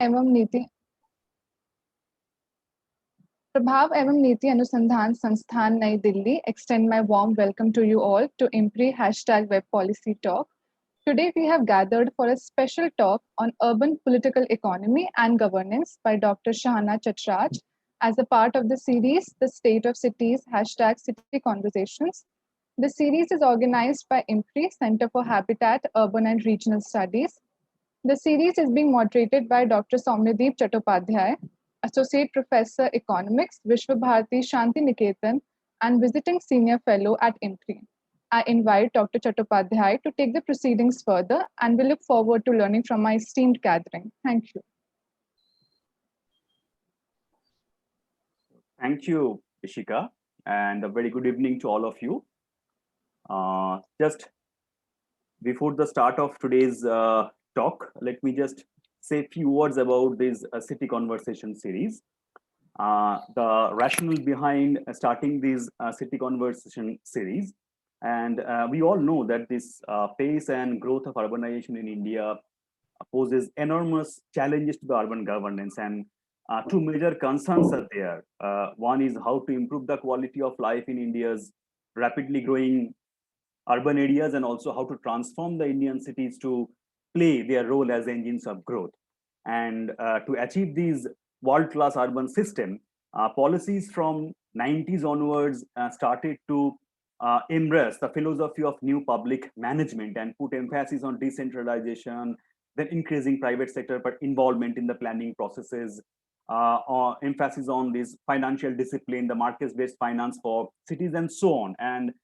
एवं नीति प्रभाव एवं नीति अनुसंधान संस्थान नई Delhi extend my warm welcome to you all to IMPRI #Web Policy Talk. Today we have gathered for a special talk on urban political economy and governance by Dr. Shahana Chattaraj as a part of the series The State of Cities #City Conversations. The series is organized by IMPRI Center for Habitat, Urban and Regional Studies. The series is being moderated by Dr. Soumyadip Chattopadhyay, Associate Professor Economics, Visva-Bharati Santi-Niketan, and visiting Senior Fellow at IMPRI. I invite Dr. Chattopadhyay to take the proceedings further, and we look forward to learning from my esteemed gathering. Thank you. Thank you, Ishika, and a very good evening to all of you. Just before the start of today's talk, let me just say a few words about this city conversation series. The rationale behind starting this city conversation series, and we all know that this pace and growth of urbanization in India poses enormous challenges to the urban governance, and two major concerns are there. One is how to improve the quality of life in India's rapidly growing urban areas, and also how to transform the Indian cities to play their role as engines of growth. And to achieve these world-class urban system, policies from 90s onwards started to embrace the philosophy of new public management and put emphasis on decentralization, then increasing private sector involvement in the planning processes, or emphasis on this financial discipline, the market-based finance for cities, and so on. And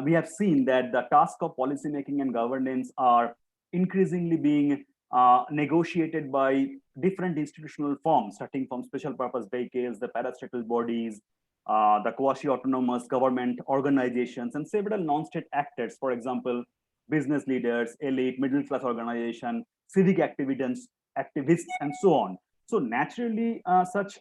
we have seen that the task of policymaking and governance are increasingly being negotiated by different institutional forms, starting from special purpose vehicles, the parastatal bodies, the quasi-autonomous government organizations, and several non-state actors, for example, business leaders, elite, middle-class organization, civic activists, and so on. So naturally, such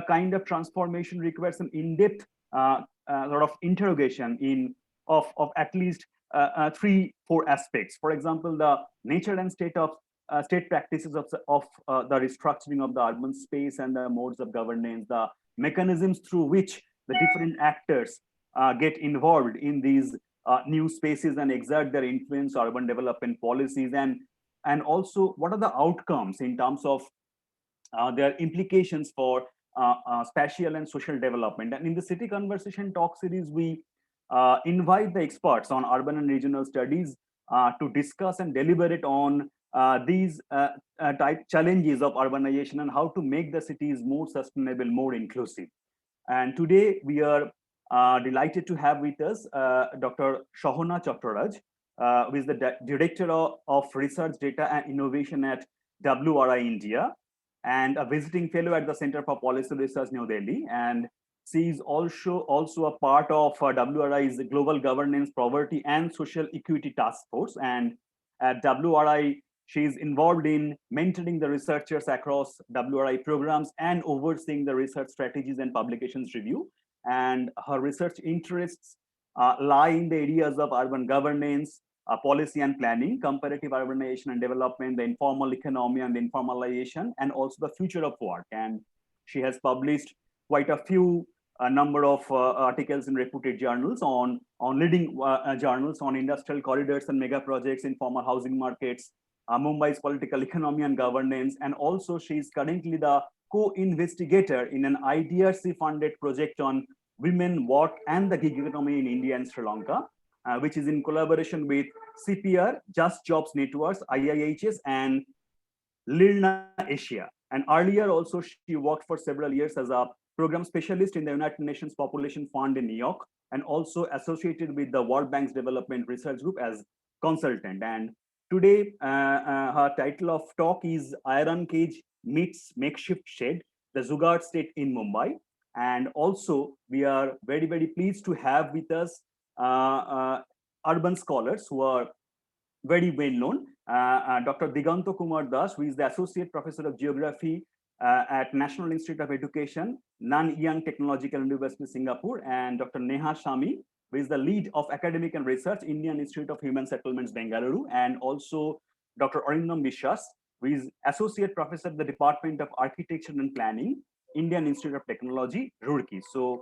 kind of transformation requires an in-depth sort of interrogation of at least 3-4 aspects. For example, the nature and state practices of the restructuring of the urban space and the modes of governance, the mechanisms through which the different actors get involved in these new spaces and exert their influence on urban development policies, and also what are the outcomes in terms of their implications for spatial and social development. And in the City Conversation Talk series, we invite the experts on urban and regional studies to discuss and deliberate on these type challenges of urbanization and how to make the cities more sustainable, more inclusive. And today we are delighted to have with us Dr. Shahana Chattaraj, who is the Director of Research, Data and Innovation at WRI India, and a visiting fellow at the Center for Policy Research, New Delhi. And she is also a part of WRI's Global Governance, Poverty and Social Equity Task Force. And at WRI, she is involved in mentoring the researchers across WRI programs and overseeing the research strategies and publications review. And her research interests lie in the areas of urban governance, policy and planning, comparative urbanization and development, the informal economy and the informalization, and also the future of work. And she has published quite a few number of articles in reputed journals on leading journals on industrial corridors and mega projects, informal housing markets, Mumbai's political economy and governance. And also she is currently the co-investigator in an IDRC-funded project on women, work and the gig economy in India and Sri Lanka, which is in collaboration with CPR, Just Jobs Networks, IIHS, and Lirna Asia. And earlier also, she worked for several years as a program specialist in the United Nations Population Fund in New York, and also associated with the World Bank's Development Research Group as consultant. And today, her title of talk is Iron Cage Meets Makeshift Shed, the Jugaad State in Mumbai. And also, we are very, very pleased to have with us urban scholars who are very well known. Dr. Diganta Kumar, who is the Associate Professor of Geography at National Institute of Education, Nanyang Technological University, Singapore, and Dr. Neha Shami, who is the lead of Academic and Research, Indian Institute of Human Settlements, Bengaluru, and also Dr. Arindam Biswas, who is Associate Professor at the Department of Architecture and Planning, Indian Institute of Technology, Roorkee. So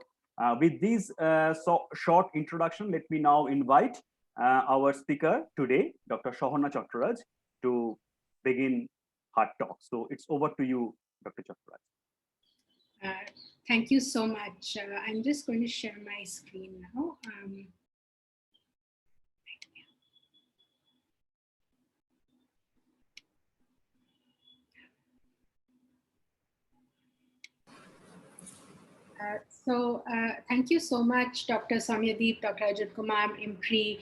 with this short introduction, let me now invite our speaker today, Dr. Shahana Chattaraj, to begin her talk. So it's over to you, Dr. Chattaraj. Thank you so much. I'm just going to share my screen now. Thank you so much, Dr. Soumyadip, Dr. Chattopadhyay, IMPRI,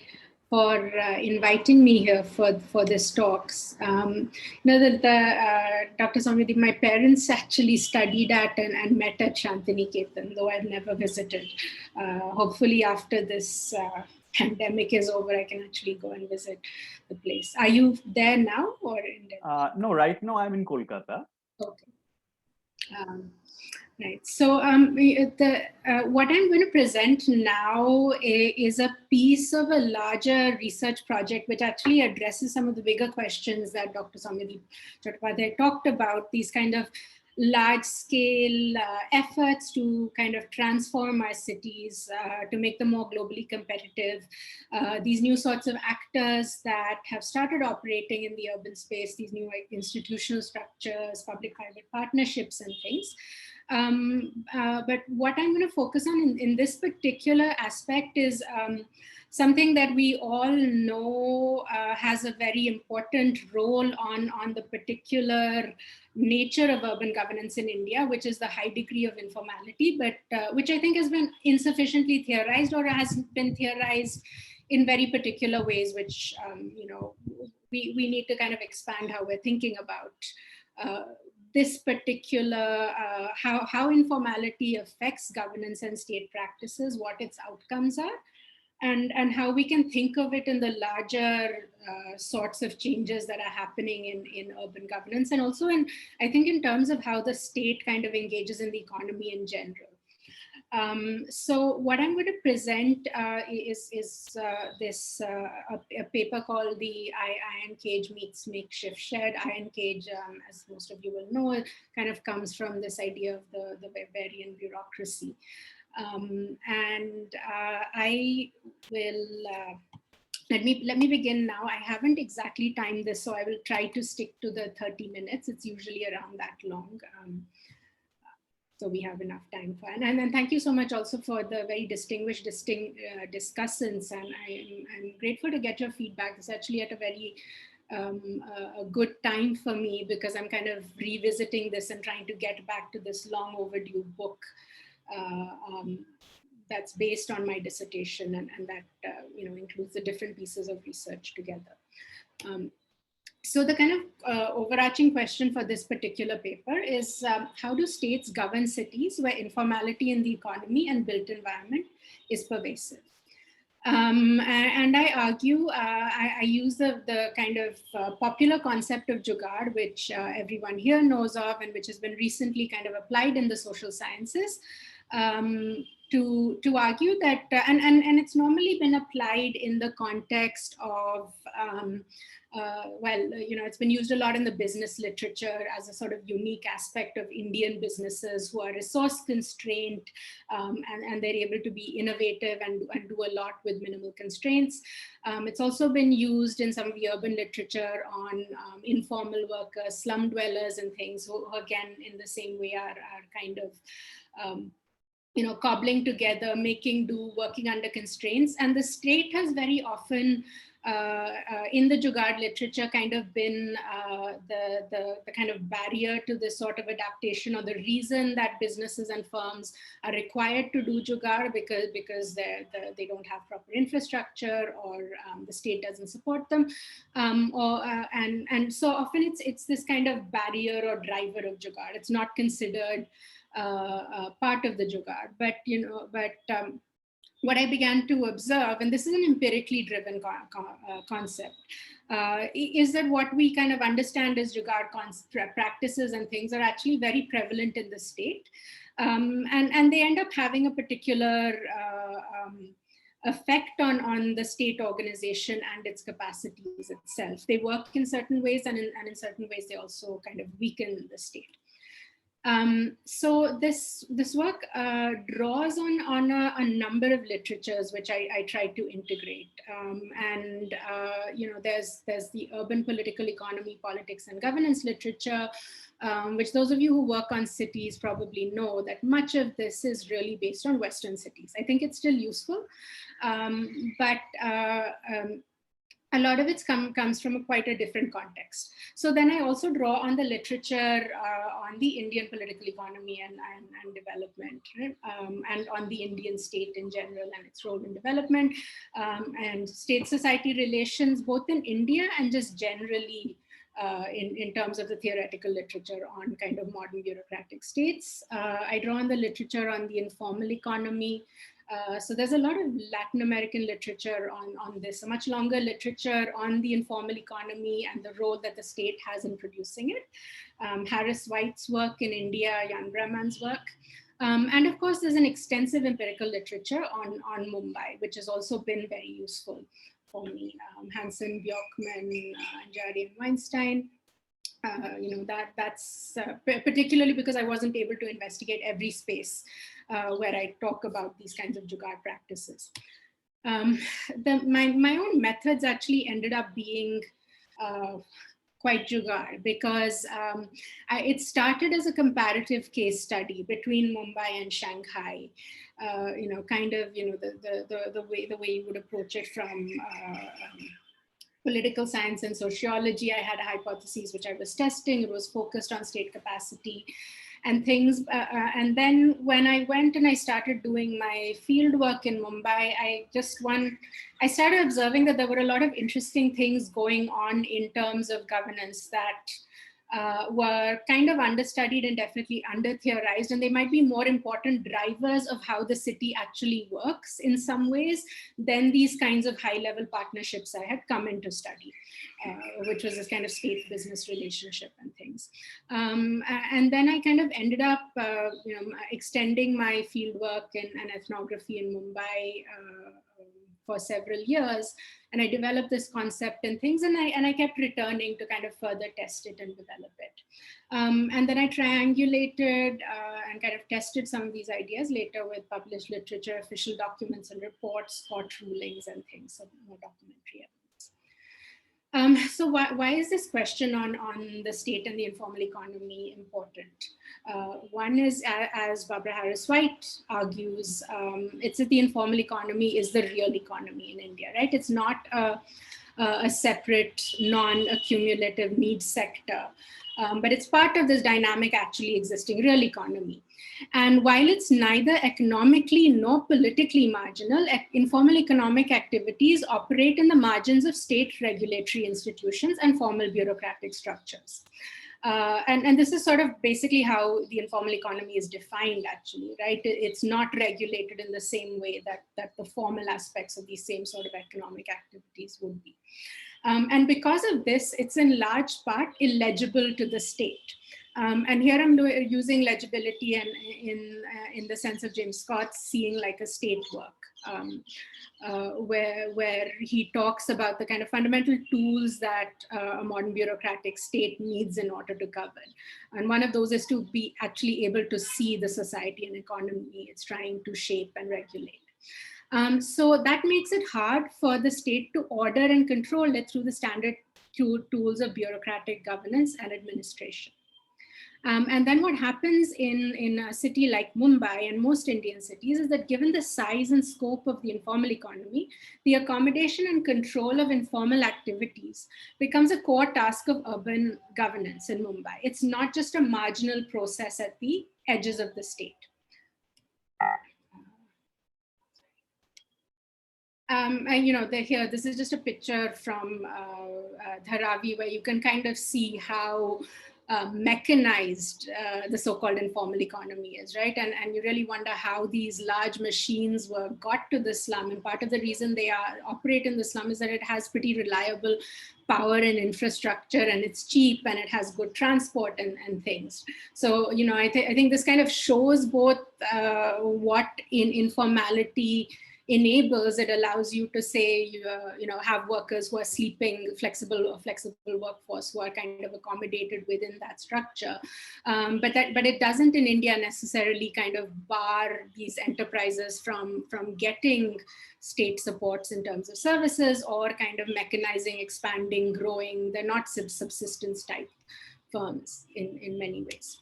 for inviting me here for this talks. Dr. Soumyadip, my parents actually studied at and met at Santi-Niketan, though I've never visited. Hopefully after this pandemic is over, I can actually go and visit the place. Are you there now or in Delhi? No, right now I'm in Kolkata. Okay. Right. So what I'm going to present now is a piece of a larger research project which actually addresses some of the bigger questions that Dr. Soumyadip Chattopadhyay talked about, these kind of large-scale efforts to kind of transform our cities, to make them more globally competitive, these new sorts of actors that have started operating in the urban space, these new institutional structures, public-private partnerships and things. But what I'm going to focus on in this particular aspect is something that we all know has a very important role on the particular nature of urban governance in India, which is the high degree of informality, but which I think has been insufficiently theorized or has been theorized in very particular ways, which we need to kind of expand how we're thinking about this particular, how informality affects governance and state practices, what its outcomes are, and how we can think of it in the larger sorts of changes that are happening in urban governance, and also I think in terms of how the state kind of engages in the economy in general. So what I'm going to present is a paper called the Iron Cage Meets Makeshift Shed. Iron Cage, as most of you will know, kind of comes from this idea of the barbarian bureaucracy. I will, let me begin now. I haven't exactly timed this, so I will try to stick to the 30 minutes. It's usually around that long. So we have enough time for, and then thank you so much also for the very distinguished discussants, and I'm grateful to get your feedback. It's actually at a very a good time for me because I'm kind of revisiting this and trying to get back to this long overdue book that's based on my dissertation and that includes the different pieces of research together. So the kind of overarching question for this particular paper is how do states govern cities where informality in the economy and built environment is pervasive? And I argue, I use the kind of popular concept of jugaad, which everyone here knows of and which has been recently kind of applied in the social sciences, to argue that, and it's normally been applied in the context of, it's been used a lot in the business literature as a sort of unique aspect of Indian businesses who are resource constrained, and they're able to be innovative and do a lot with minimal constraints. It's also been used in some of the urban literature on informal workers, slum dwellers and things who again, in the same way are kind of, cobbling together, making do, working under constraints. And the state has very often, in the jugaad literature, kind of been the kind of barrier to this sort of adaptation, or the reason that businesses and firms are required to do jugaad because they don't have proper infrastructure, or the state doesn't support them, and so often it's this kind of barrier or driver of jugaad. It's not considered part of the jugaad, but what I began to observe, and this is an empirically driven concept, is that what we kind of understand as jugaad practices and things are actually very prevalent in the state, and they end up having a particular effect on the state organization and its capacities itself. They work in certain ways, and in certain ways they also kind of weaken the state. So this work draws on a number of literatures which I try to integrate, and there's the urban political economy, politics and governance literature, which those of you who work on cities probably know that much of this is really based on Western cities. I think it's still useful, but a lot of it comes from quite a different context. So then I also draw on the literature on the Indian political economy and development, right? And on the Indian state in general and its role in development, and state-society relations, both in India and just generally in terms of the theoretical literature on kind of modern bureaucratic states. I draw on the literature on the informal economy. So there's a lot of Latin American literature on this, a much longer literature on the informal economy and the role that the state has in producing it. Harris White's work in India, Jan Brahman's work. And of course, there's an extensive empirical literature on Mumbai, which has also been very useful for me. Hansen, Bjorkman, Jari and Weinstein. That's particularly because I wasn't able to investigate every space where I talk about these kinds of jugaad practices. My own methods actually ended up being quite jugaad because it started as a comparative case study between Mumbai and Shanghai. The way you would approach it from political science and sociology. I had a hypothesis which I was testing. It was focused on state capacity and things. And then when I went and I started doing my field work in Mumbai, I started observing that there were a lot of interesting things going on in terms of governance that were kind of understudied and definitely under-theorized, and they might be more important drivers of how the city actually works in some ways than these kinds of high-level partnerships I had come in to study, which was this kind of state-business relationship and things. And then I kind of ended up extending my fieldwork and ethnography in Mumbai for several years, and I developed this concept and things, and I kept returning to kind of further test it and develop it. And then I triangulated and kind of tested some of these ideas later with published literature, official documents and reports, court rulings and things, so more documentary evidence. So why is this question on the state and the informal economy important? One is, as Barbara Harris White argues, it's that the informal economy is the real economy in India, right? It's not a separate, non-accumulative needs sector, but it's part of this dynamic actually existing real economy. And while it's neither economically nor politically marginal, informal economic activities operate in the margins of state regulatory institutions and formal bureaucratic structures. And this is sort of basically how the informal economy is defined actually, right? It's not regulated in the same way that the formal aspects of these same sort of economic activities would be. And because of this, it's in large part illegible to the state. And here I'm using legibility and in the sense of James Scott's Seeing Like a State work, where he talks about the kind of fundamental tools that a modern bureaucratic state needs in order to govern. And one of those is to be actually able to see the society and economy it's trying to shape and regulate. So that makes it hard for the state to order and control it through the standard tools of bureaucratic governance and administration. And then what happens in a city like Mumbai and most Indian cities is that given the size and scope of the informal economy, the accommodation and control of informal activities becomes a core task of urban governance in Mumbai. It's not just a marginal process at the edges of the state. Here, this is just a picture from Dharavi, where you can kind of see how mechanized the so-called informal economy is, right? And you really wonder how these large machines got to the slum. And part of the reason they operate in the slum is that it has pretty reliable power and infrastructure, and it's cheap, and it has good transport and things. So, I think this kind of shows both what in informality enables, it allows you to say, have workers who are sleeping, flexible workforce who are kind of accommodated within that structure. But it doesn't in India necessarily kind of bar these enterprises from getting state supports in terms of services or kind of mechanizing, expanding, growing. They're not subsistence type firms in many ways.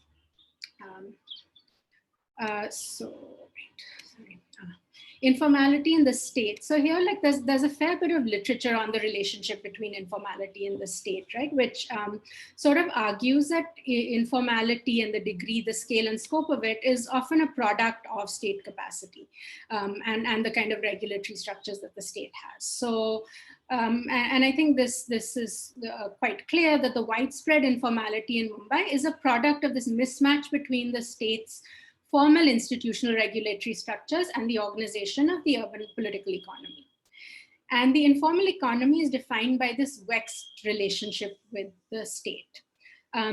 Informality in the state. So here, like there's a fair bit of literature on the relationship between informality and the state, right? Which sort of argues that informality and the degree, the scale and scope of it is often a product of state capacity and the kind of regulatory structures that the state has. So, and I think this is quite clear that the widespread informality in Mumbai is a product of this mismatch between the state's formal institutional regulatory structures and the organization of the urban political economy. And the informal economy is defined by this vexed relationship with the state.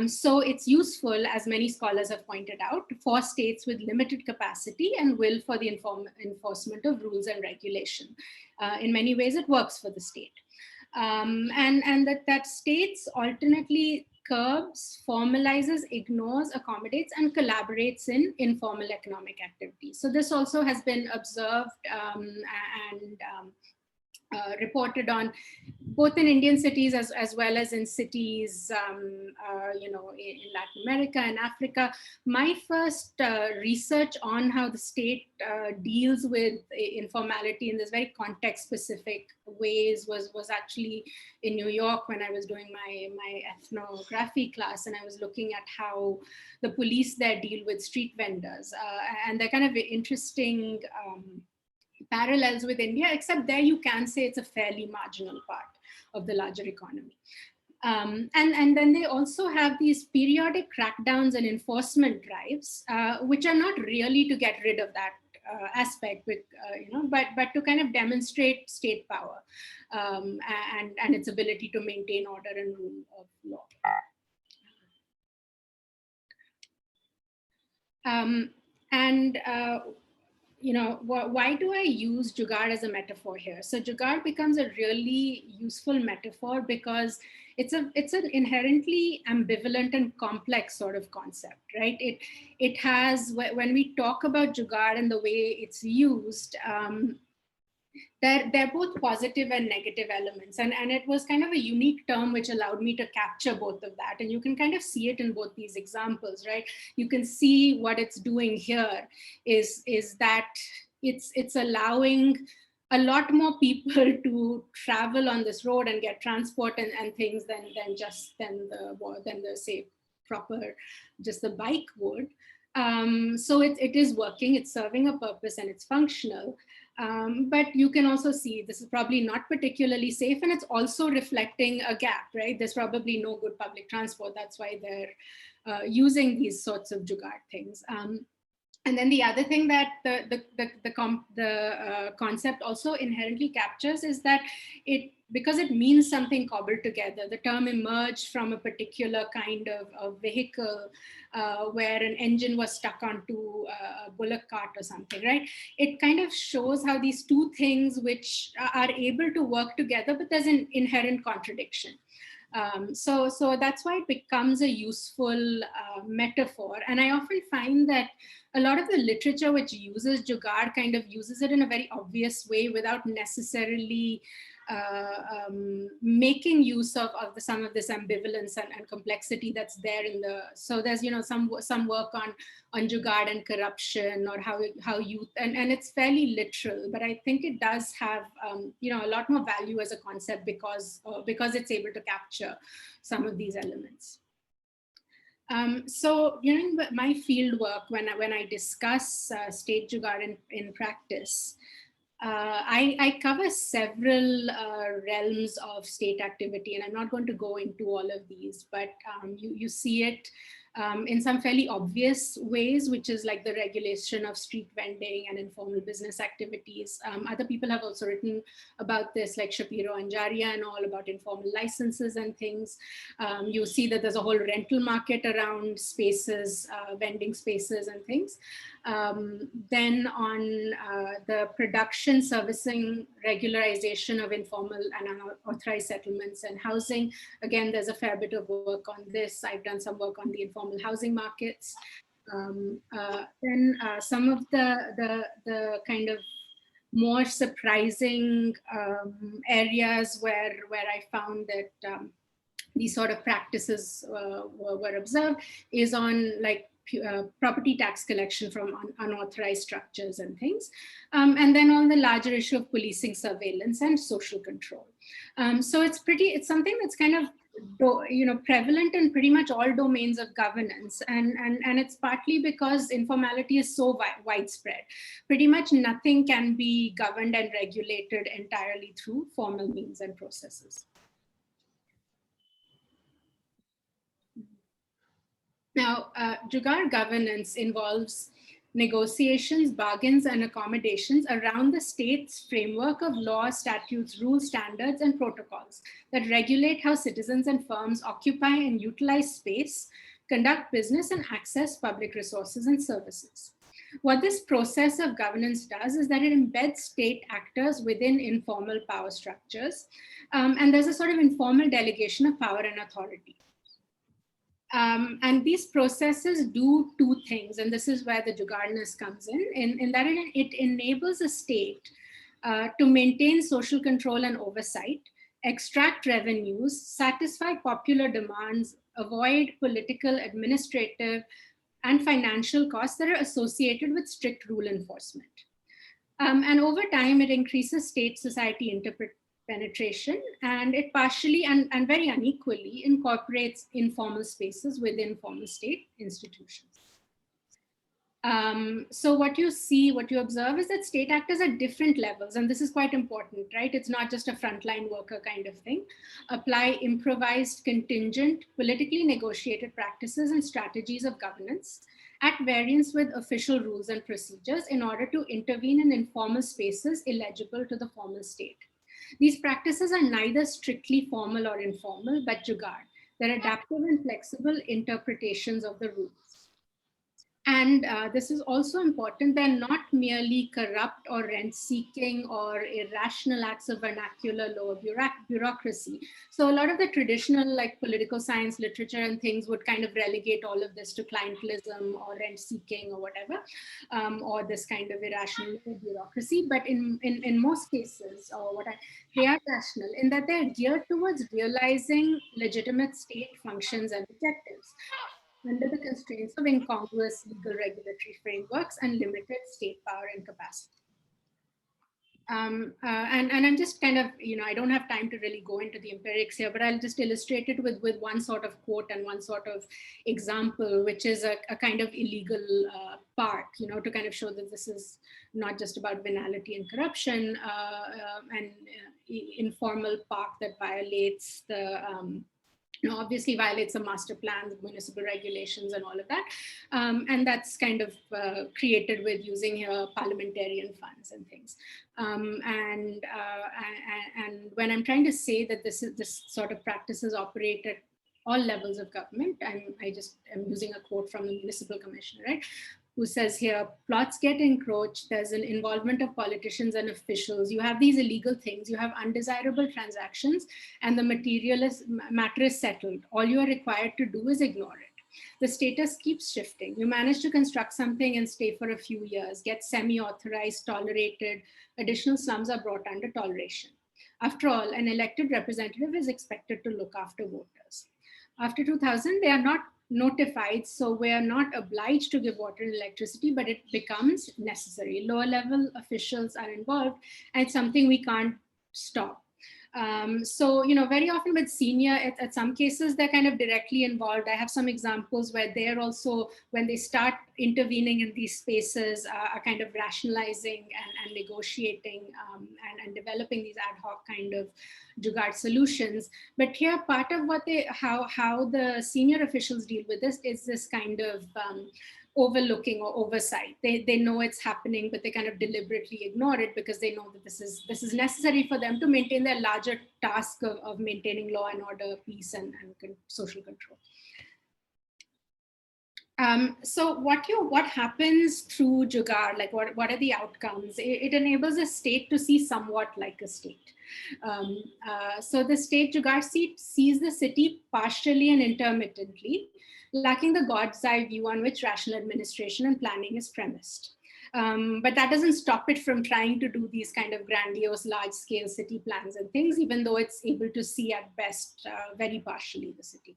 So it's useful, as many scholars have pointed out, for states with limited capacity and will for the enforcement of rules and regulation. In many ways, it works for the state. And that states alternately curbs, formalizes, ignores, accommodates, and collaborates in informal economic activities. So this also has been observed and reported on both in Indian cities as well as in cities, in Latin America and Africa. My first research on how the state deals with informality in this very context-specific ways was actually in New York when I was doing my ethnography class, and I was looking at how the police there deal with street vendors, and they're kind of interesting parallels with India, except there you can say it's a fairly marginal part of the larger economy. And then they also have these periodic crackdowns and enforcement drives, which are not really to get rid of that aspect, but to kind of demonstrate state power and its ability to maintain order and rule of law. Why do I use jugaad as a metaphor here? So jugaad becomes a really useful metaphor because it's an inherently ambivalent and complex sort of concept, right? It has, when we talk about jugaad and the way it's used, they're both positive and negative elements. And it was kind of a unique term which allowed me to capture both of that. And you can kind of see it in both these examples, right? You can see what it's doing here is that it's allowing a lot more people to travel on this road and get transport and things than the say proper, just the bike would. So it is working, it's serving a purpose and it's functional. But you can also see this is probably not particularly safe, and it's also reflecting a gap, right? There's probably no good public transport. That's why they're using these sorts of jugaad things. And then the other thing that the concept also inherently captures is that because it means something cobbled together, the term emerged from a particular kind of vehicle where an engine was stuck onto a bullock cart or something, right? It kind of shows how these two things which are able to work together, but there's an inherent contradiction. So that's why it becomes a useful metaphor. And I often find that a lot of the literature which uses jugaad kind of uses it in a very obvious way without necessarily making use of some of this ambivalence and complexity that's there in the. So there's some work on jugaad and corruption, or how youth, and it's fairly literal, but I think it does have a lot more value as a concept because it's able to capture some of these elements. So during my field work, when I discuss state jugaad in practice, I cover several realms of state activity, and I'm not going to go into all of these, but you see it in some fairly obvious ways, which is like the regulation of street vending and informal business activities. Other people have also written about this, like Shapiro and Jaria and all, about informal licenses and things. You see that there's a whole rental market around spaces, vending spaces and things. Then on the production, servicing, regularization of informal and unauthorized settlements and housing. Again, there's a fair bit of work on this. I've done some work on the informal housing markets. Then some of the kind of more surprising areas where I found that these sort of practices were observed is on like property tax collection from unauthorized structures and things. And then on the larger issue of policing, surveillance, and social control. So it's something that's kind of prevalent in pretty much all domains of governance, and it's partly because informality is so widespread. Pretty much nothing can be governed and regulated entirely through formal means and processes. Now, Jugaad governance involves negotiations, bargains, and accommodations around the state's framework of laws, statutes, rules, standards, and protocols that regulate how citizens and firms occupy and utilize space, conduct business, and access public resources and services. What this process of governance does is that it embeds state actors within informal power structures, and there's a sort of informal delegation of power and authority. And these processes do two things, and this is where the Jugaadness comes in that it enables a state to maintain social control and oversight, extract revenues, satisfy popular demands, avoid political, administrative, and financial costs that are associated with strict rule enforcement. And over time, it increases state-society penetration, and it partially and very unequally incorporates informal spaces within formal state institutions. So what you observe is that state actors at different levels, and this is quite important, right? It's not just a frontline worker kind of thing, apply improvised, contingent, politically negotiated practices and strategies of governance at variance with official rules and procedures in order to intervene in informal spaces illegible to the formal state. These practices are neither strictly formal or informal, but jugaad. They're adaptive and flexible interpretations of the rules. And this is also important. They're not merely corrupt or rent-seeking or irrational acts of vernacular lower bureaucracy. So a lot of the traditional like political science literature and things would kind of relegate all of this to clientelism or rent-seeking or whatever, or this kind of irrational bureaucracy. But in most cases, they are rational in that they're geared towards realizing legitimate state functions and objectives under the constraints of incongruous legal regulatory frameworks and limited state power and capacity. And I'm just kind of, I don't have time to really go into the empirics here, but I'll just illustrate it with one sort of quote and one sort of example, which is a kind of illegal park, to kind of show that this is not just about venality and corruption, and informal park that violates the, obviously violates the master plans, municipal regulations, and all of that. And that's kind of created with using parliamentarian funds and things. And when I'm trying to say that this sort of practices operate at all levels of government, I'm using a quote from the municipal commissioner, right? Who says here, plots get encroached, there's an involvement of politicians and officials, you have these illegal things, you have undesirable transactions, and the matter is settled. All you are required to do is ignore it. The status keeps shifting. You manage to construct something and stay for a few years, get semi-authorized, tolerated, additional slums are brought under toleration. After all, an elected representative is expected to look after voters. After 2000, they are not notified, so we are not obliged to give water and electricity, but it becomes necessary. Lower level officials are involved, and it's something we can't stop. So, very often with senior, at some cases, they're kind of directly involved. I have some examples where they're also, when they start intervening in these spaces, are kind of rationalizing and negotiating and developing these ad hoc kind of jugaad solutions. But here, part of what how the senior officials deal with this is this kind of overlooking or oversight. They know it's happening, but they kind of deliberately ignore it because they know that this is necessary for them to maintain their larger task of maintaining law and order, peace, and social control. So what happens through Jugaad, like what are the outcomes? It enables a state to see somewhat like a state. So the state Jugaad seat sees the city partially and intermittently, lacking the God's eye view on which rational administration and planning is premised. But that doesn't stop it from trying to do these kind of grandiose, large-scale city plans and things, even though it's able to see at best very partially the city.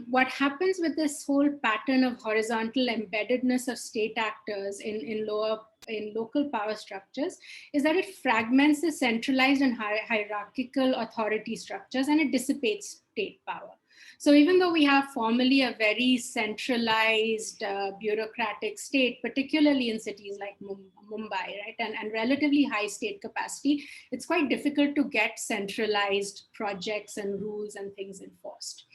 What happens with this whole pattern of horizontal embeddedness of state actors in local power structures is that it fragments the centralized and hierarchical authority structures, and it dissipates state power. So even though we have formally a very centralized bureaucratic state, particularly in cities like Mumbai, right, and relatively high state capacity, it's quite difficult to get centralized projects and rules and things enforced.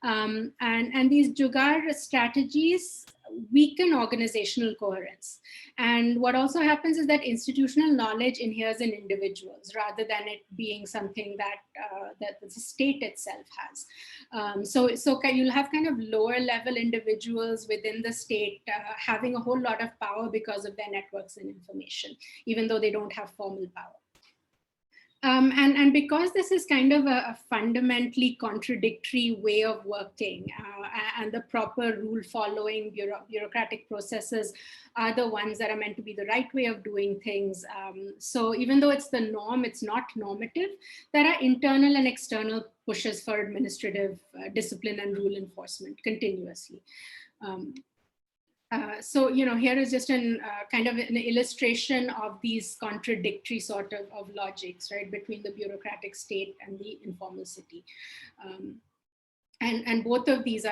And these Jugaad strategies weaken organizational coherence. And what also happens is that institutional knowledge inheres in individuals rather than it being something that the state itself has. So you'll have kind of lower level individuals within the state having a whole lot of power because of their networks and information, even though they don't have formal power. And because this is kind of a fundamentally contradictory way of working, and the proper rule following bureaucratic processes are the ones that are meant to be the right way of doing things. So even though it's the norm, it's not normative. There are internal and external pushes for administrative discipline and rule enforcement continuously. So, here is just an kind of an illustration of these contradictory sort of logics, right, between the bureaucratic state and the informal city. And both of these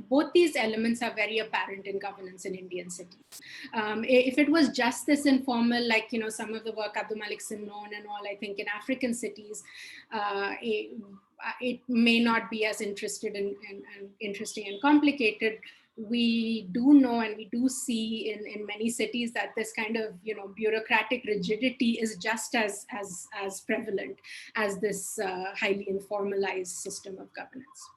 both these elements are very apparent in governance in Indian cities. If it was just this informal, like, some of the work Abdul Malik Simnon and all, I think in African cities, it may not be as interesting and complicated. We do know and we do see in many cities that this kind of bureaucratic rigidity is just as prevalent as this highly informalized system of governance.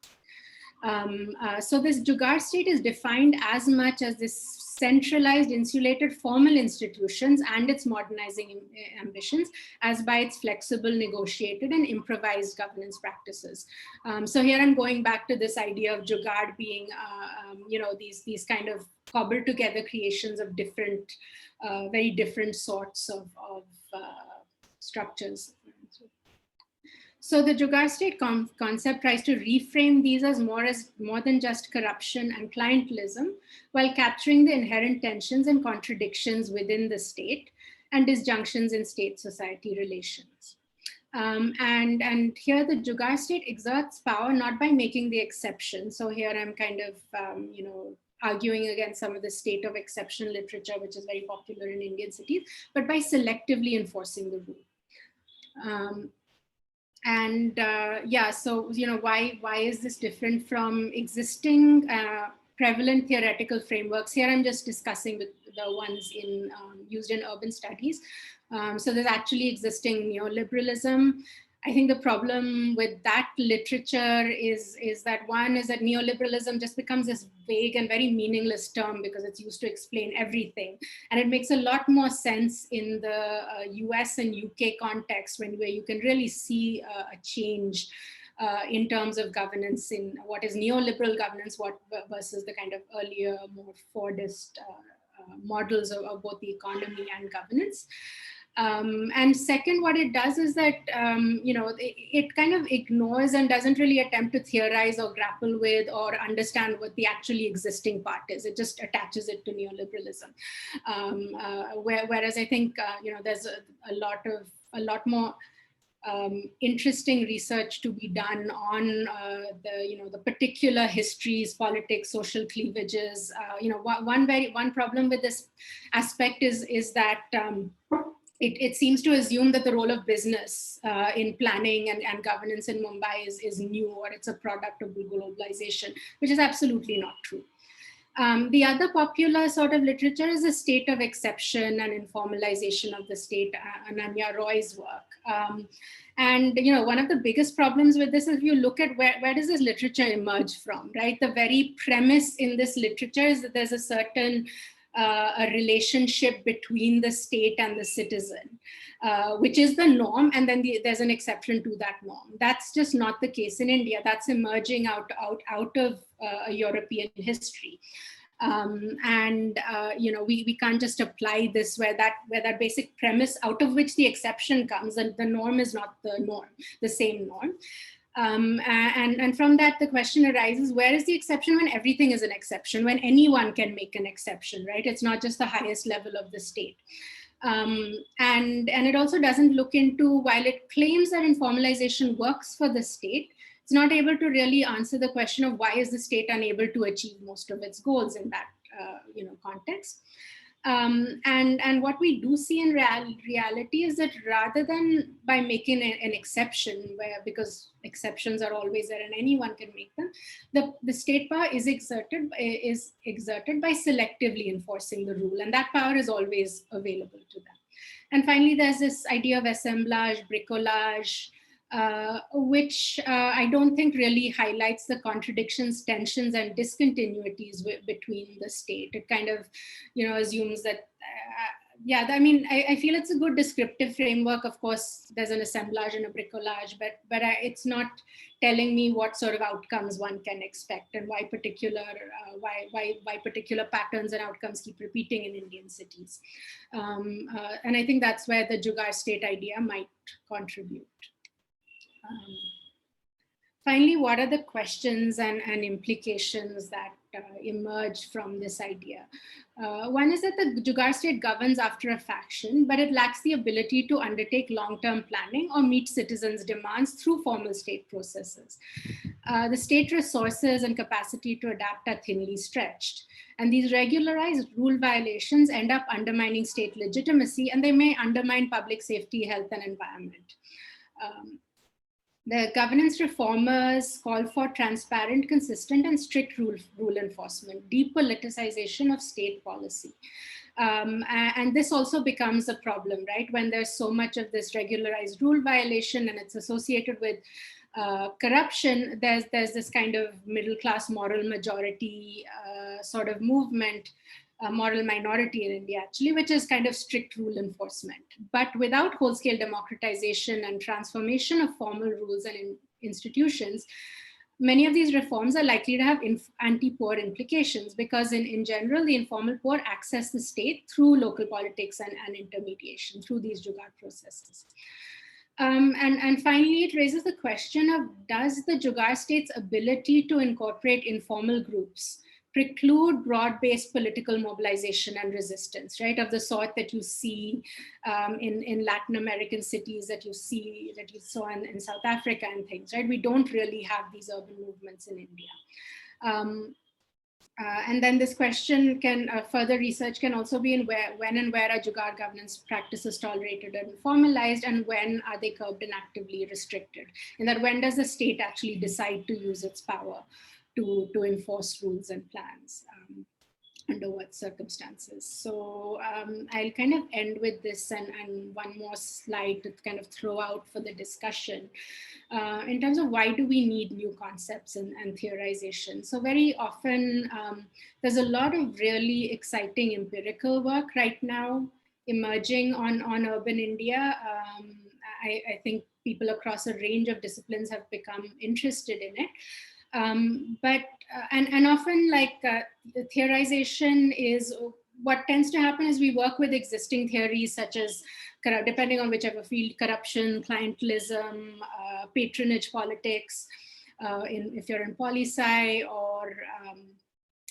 So this Jugaad state is defined as much as this centralized, insulated formal institutions and its modernizing ambitions as by its flexible, negotiated, and improvised governance practices. So here I'm going back to this idea of Jugaad being, these kind of cobbled together creations of different, very different sorts of structures. So the Jugaad state concept tries to reframe these as more than just corruption and clientelism, while capturing the inherent tensions and contradictions within the state and disjunctions in state-society relations. And here the Jugaad state exerts power not by making the exception. So here I'm kind of, arguing against some of the state of exception literature, which is very popular in Indian cities, but by selectively enforcing the rule. So why is this different from existing prevalent theoretical frameworks? Here I'm just discussing with the ones used in urban studies. So there's actually existing neoliberalism. I think the problem with that literature is that one is that neoliberalism just becomes this vague and very meaningless term because it's used to explain everything. And it makes a lot more sense in the US and UK context where you can really see a change in terms of governance in what is neoliberal governance versus the kind of earlier, more Fordist models of both the economy and governance. And second, what it does is that, it kind of ignores and doesn't really attempt to theorize or grapple with or understand what the actually existing part is. It just attaches it to neoliberalism. Whereas I think, there's a lot more interesting research to be done on the particular histories, politics, social cleavages. One problem with this aspect is that it seems to assume that the role of business in planning and governance in Mumbai is new, or it's a product of globalization, which is absolutely not true. The other popular sort of literature is a state of exception and informalization of the state, Ananya Roy's work. And one of the biggest problems with this is if you look at where does this literature emerge from, right? The very premise in this literature is that there's a certain a relationship between the state and the citizen, which is the norm, and then there's an exception to that norm. That's just not the case in India. That's emerging out of a European history. We can't just apply this where that basic premise out of which the exception comes, and the norm is not the norm, the same norm. And from that, the question arises, where is the exception when everything is an exception, when anyone can make an exception, right? It's not just the highest level of the state. And it also doesn't look into, while it claims that informalization works for the state, it's not able to really answer the question of why is the state unable to achieve most of its goals in that context. And what we do see in reality is that rather than by making an exception, because exceptions are always there and anyone can make them, the state power is exerted by selectively enforcing the rule, and that power is always available to them. And finally, there's this idea of assemblage, bricolage, which I don't think really highlights the contradictions, tensions, and discontinuities between the state. It kind of, assumes that, I feel it's a good descriptive framework. Of course, there's an assemblage and a bricolage, but it's not telling me what sort of outcomes one can expect and why particular patterns and outcomes keep repeating in Indian cities. And I think that's where the Jugaad state idea might contribute. Finally, what are the questions and implications that emerge from this idea? One is that the Jugaad state governs after a faction, but it lacks the ability to undertake long-term planning or meet citizens' demands through formal state processes. The state resources and capacity to adapt are thinly stretched. And these regularized rule violations end up undermining state legitimacy, and they may undermine public safety, health, and environment. The governance reformers call for transparent, consistent, and strict rule enforcement, depoliticization of state policy. And this also becomes a problem, right? When there's so much of this regularized rule violation and it's associated with corruption, there's this kind of middle-class moral majority sort of movement, a moral minority in India, actually, which is kind of strict rule enforcement. But without whole-scale democratization and transformation of formal rules and institutions, many of these reforms are likely to have anti-poor implications, because in general, the informal poor access the state through local politics and intermediation, through these Jugaad processes. And finally, it raises the question of, does the Jugaad state's ability to incorporate informal groups preclude broad-based political mobilization and resistance, right, of the sort that you see in Latin American cities, that you saw in South Africa and things, right? We don't really have these urban movements in India. And then this question further research can also be in when and where are Jugaad governance practices tolerated and formalized, and when are they curbed and actively restricted? And that when does the state actually decide to use its power to enforce rules and plans, under what circumstances? So I'll kind of end with this and one more slide to kind of throw out for the discussion in terms of why do we need new concepts and theorization. So very often there's a lot of really exciting empirical work right now emerging on urban India. I think people across a range of disciplines have become interested in it. But often, like, the theorization is what tends to happen is we work with existing theories such as, depending on whichever field, corruption, clientelism, patronage politics, if you're in poli-sci, or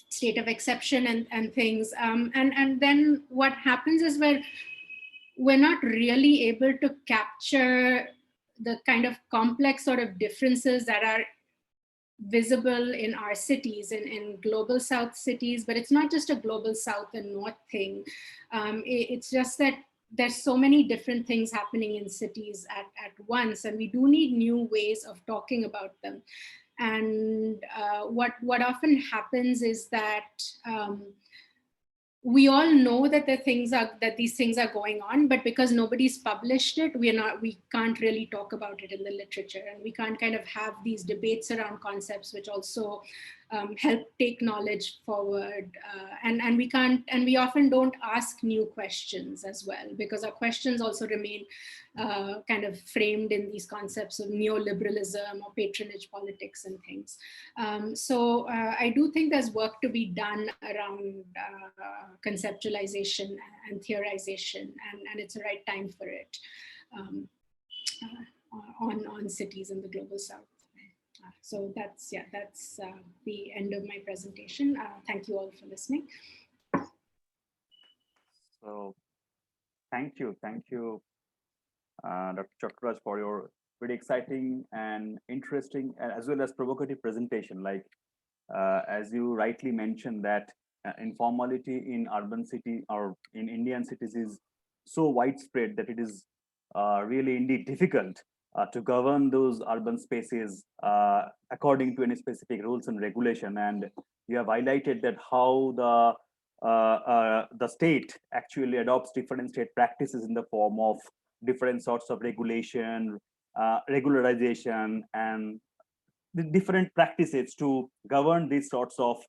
state of exception and things. And then what happens is we're not really able to capture the kind of complex sort of differences that are visible in our cities, in global South cities, but it's not just a global South and North thing. It's just that there's so many different things happening in cities at once, and we do need new ways of talking about them. And what often happens is that we all know that these things are going on, but because nobody's published it, we can't really talk about it in the literature, and we can't kind of have these debates around concepts which also help take knowledge forward. And we often don't ask new questions as well, because our questions also remain kind of framed in these concepts of neoliberalism or patronage politics and things. So I do think there's work to be done around conceptualization and theorization, and it's the right time for it on cities in the global south. So that's the end of my presentation. Thank you all for listening. So thank you, Dr. Chattaraj, for your very exciting and interesting as well as provocative presentation. Like as you rightly mentioned, that informality in urban city or in Indian cities is so widespread that it is really indeed difficult to govern those urban spaces according to any specific rules and regulation. And you have highlighted that how the state actually adopts different state practices in the form of different sorts of regulation, regularization, and the different practices to govern these sorts of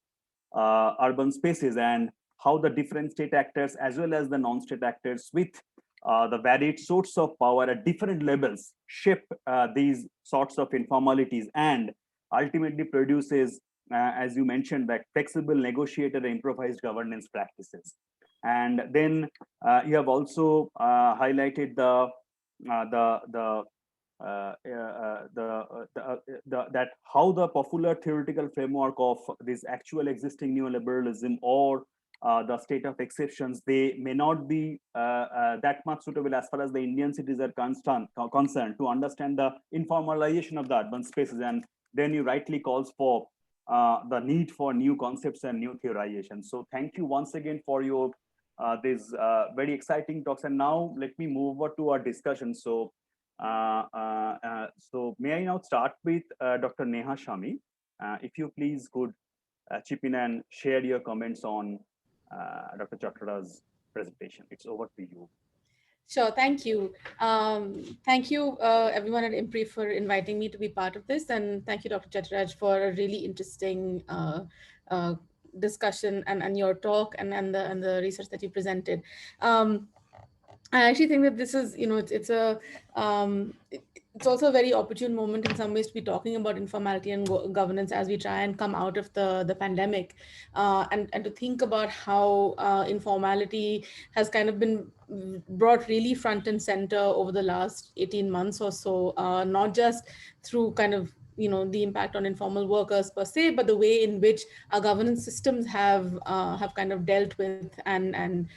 urban spaces, and how the different state actors as well as the non-state actors with the varied sorts of power at different levels shape these sorts of informalities, and ultimately produces, as you mentioned, that flexible negotiated improvised governance practices. And then you have also highlighted that how the popular theoretical framework of this actual existing neoliberalism or the state of exceptions, they may not be that much suitable as far as the Indian cities are concerned to understand the informalization of the urban spaces. And then you rightly calls for the need for new concepts and new theorization. So thank you once again for your these very exciting talks. And now let me move over to our discussion. So may I now start with Dr. Neha Shami. If you please could chip in and share your comments on Dr. Chattaraj's presentation. It's over to you. Sure, thank you. Thank you, everyone at IMPRI, for inviting me to be part of this. And thank you, Dr. Chattaraj, for a really interesting discussion and your talk and the research that you presented. I actually think that this is, it's also a very opportune moment in some ways to be talking about informality and governance as we try and come out of the pandemic, and to think about how informality has kind of been brought really front and center over the last 18 months or so, not just through kind of the impact on informal workers per se, but the way in which our governance systems have kind of dealt with and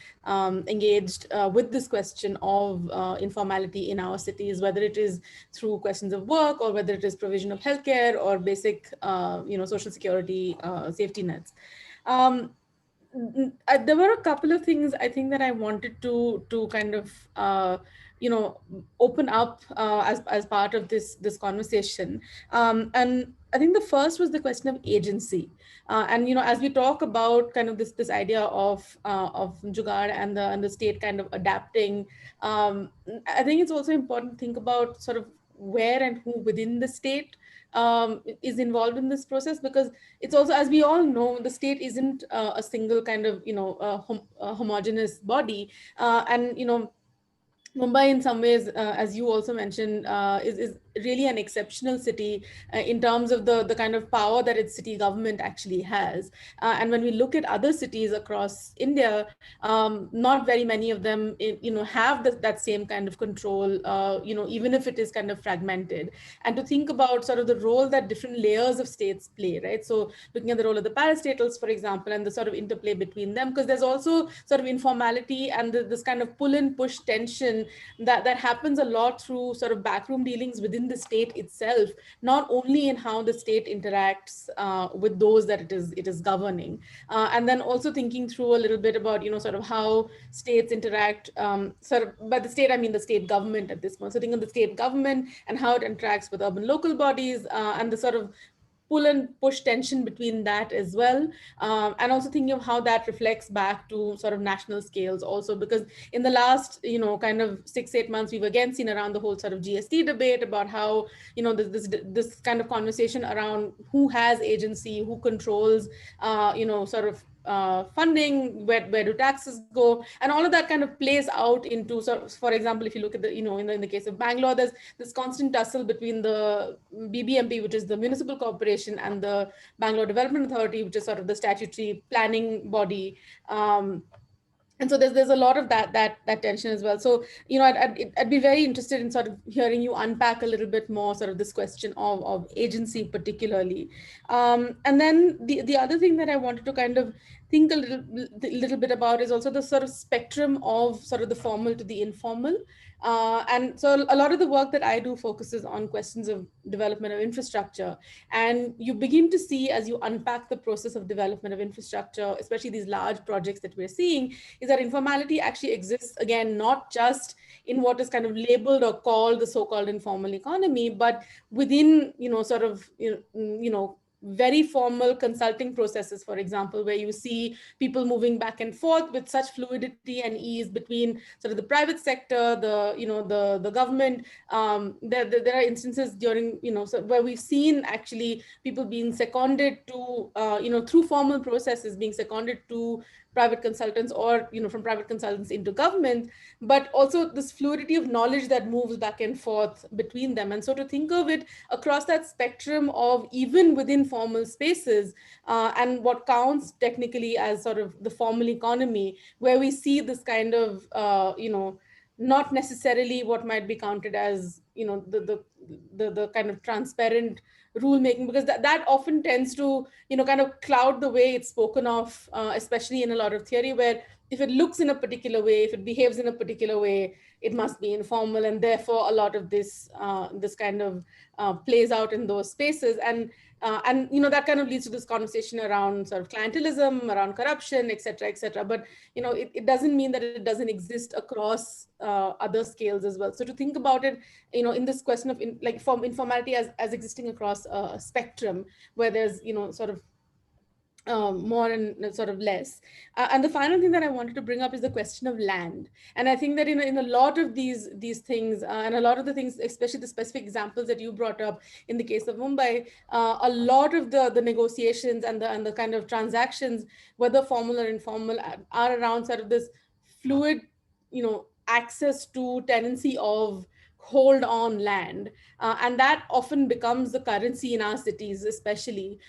engaged with this question of informality in our cities, whether it is through questions of work or whether it is provision of healthcare or basic social security safety nets. There were a couple of things I think that I wanted to kind of open up as part of this conversation, and I think the first was the question of agency, and as we talk about kind of this idea of jugaad and the state kind of adapting, I think it's also important to think about sort of where and who within the state is involved in this process, because it's also, as we all know, the state isn't a single kind of homogeneous body, and Mumbai, in some ways, as you also mentioned, is really an exceptional city in terms of the kind of power that its city government actually has. And when we look at other cities across India, not very many of them, have that same kind of control, even if it is kind of fragmented. And to think about sort of the role that different layers of states play, right? So looking at the role of the parastatals, for example, and the sort of interplay between them, because there's also sort of informality and this kind of pull and push tension that happens a lot through sort of backroom dealings within the state itself, not only in how the state interacts with those that it is governing, and then also thinking through a little bit about sort of how states interact, sort of by the state I mean the state government at this point. So think of the state government and how it interacts with urban local bodies, and the sort of pull and push tension between that as well. And also thinking of how that reflects back to sort of national scales also, because in the last, kind of 6-8 months, we've again seen around the whole sort of GST debate about how, this kind of conversation around who has agency, who controls, sort of funding, where do taxes go, and all of that kind of plays out into, sort of, for example, if you look at the, in the case of Bangalore, there's this constant tussle between the BBMP, which is the municipal corporation, and the Bangalore Development Authority, which is sort of the statutory planning body. And so there's a lot of that tension as well. So, I'd be very interested in sort of hearing you unpack a little bit more sort of this question of agency particularly. And then the other thing that I wanted to kind of think a little bit about is also the sort of spectrum of sort of the formal to the informal. And so a lot of the work that I do focuses on questions of development of infrastructure. And you begin to see, as you unpack the process of development of infrastructure, especially these large projects that we're seeing, is that informality actually exists, again, not just in what is kind of labeled or called the so-called informal economy, but within, sort of, very formal consulting processes, for example, where you see people moving back and forth with such fluidity and ease between sort of the private sector, the government. There are instances during, where we've seen actually people being seconded to, through formal processes, being seconded to private consultants, or from private consultants into government, but also this fluidity of knowledge that moves back and forth between them. And so to think of it across that spectrum of even within formal spaces, and what counts technically as sort of the formal economy, where we see this kind of not necessarily what might be counted as the kind of transparent rulemaking, because that often tends to kind of cloud the way it's spoken of, especially in a lot of theory, where if it looks in a particular way, if it behaves in a particular way, it must be informal, and therefore a lot of this this kind of plays out in those spaces. And that kind of leads to this conversation around sort of clientelism, around corruption, et cetera, but it doesn't mean that it doesn't exist across other scales as well. So to think about it, in this question of from informality as existing across a spectrum, where there's sort of more and sort of less. And the final thing that I wanted to bring up is the question of land. And I think that in a lot of these things, and a lot of the things, especially the specific examples that you brought up in the case of Mumbai, a lot of the negotiations and the kind of transactions, whether formal or informal, are around sort of this fluid, access to tenancy of hold on land. And that often becomes the currency in our cities, especially,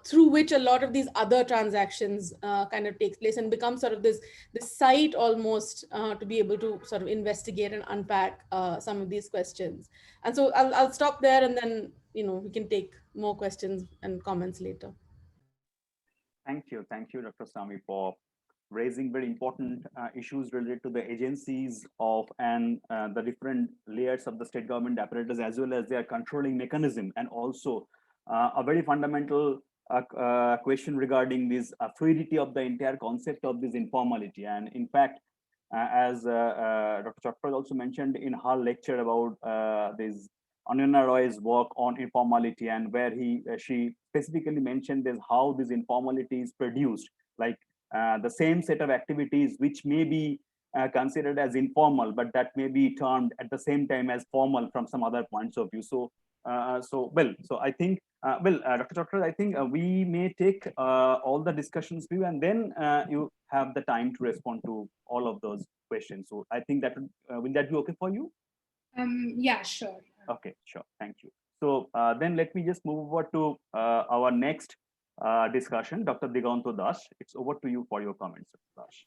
through which a lot of these other transactions kind of takes place, and becomes sort of this site almost to be able to sort of investigate and unpack some of these questions. And so I'll stop there, and then we can take more questions and comments later. Thank you, Dr. Sami, for raising very important issues related to the agencies of and the different layers of the state government apparatus, as well as their controlling mechanism, and also a very fundamental question regarding this fluidity of the entire concept of this informality. And in fact, as Dr. Chattopadhyay also mentioned in her lecture about this Ananya Roy's work on informality, and where she specifically mentioned this, how this informality is produced, like the same set of activities which may be considered as informal, but that may be termed at the same time as formal from some other points of view. So I think, Dr. Chattopadhyay, I think we may take all the discussions view, and then you have the time to respond to all of those questions. So I think that will that be okay for you? Yeah, sure. Okay, sure. Thank you. So then let me just move over to our next discussion, Dr. Diganta Das. It's over to you for your comments, Dr. Das.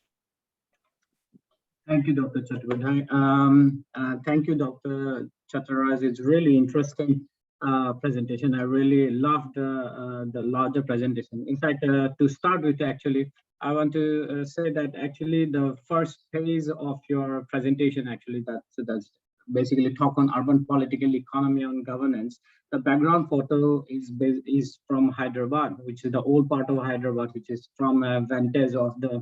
Thank you, Dr. Chattopadhyay. Thank you, Dr. Chattaraj. It's really interesting presentation. I really loved the larger presentation. In fact, to start with, actually, I want to say that actually the first phase of your presentation, actually, that's basically talk on urban political economy and governance. The background photo is from Hyderabad, which is the old part of Hyderabad, which is from a vantage of the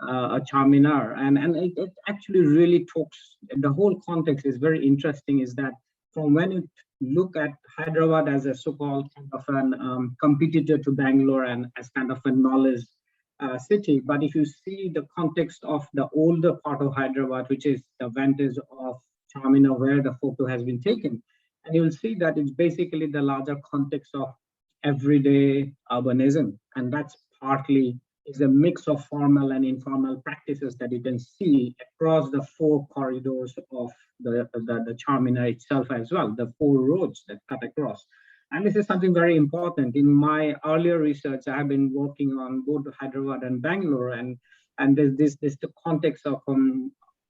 Charminar, and it actually really talks. The whole context is very interesting. Is that from when you look at Hyderabad as a so-called kind of an competitor to Bangalore and as kind of a knowledge city. But if you see the context of the older part of Hyderabad, which is the vantage of Charminar, where the photo has been taken, and you'll see that it's basically the larger context of everyday urbanism, and that's partly is a mix of formal and informal practices that you can see across the four corridors of the Charminar itself as well, the four roads that cut across. And this is something very important. In my earlier research, I have been working on both Hyderabad and Bangalore, and this the context of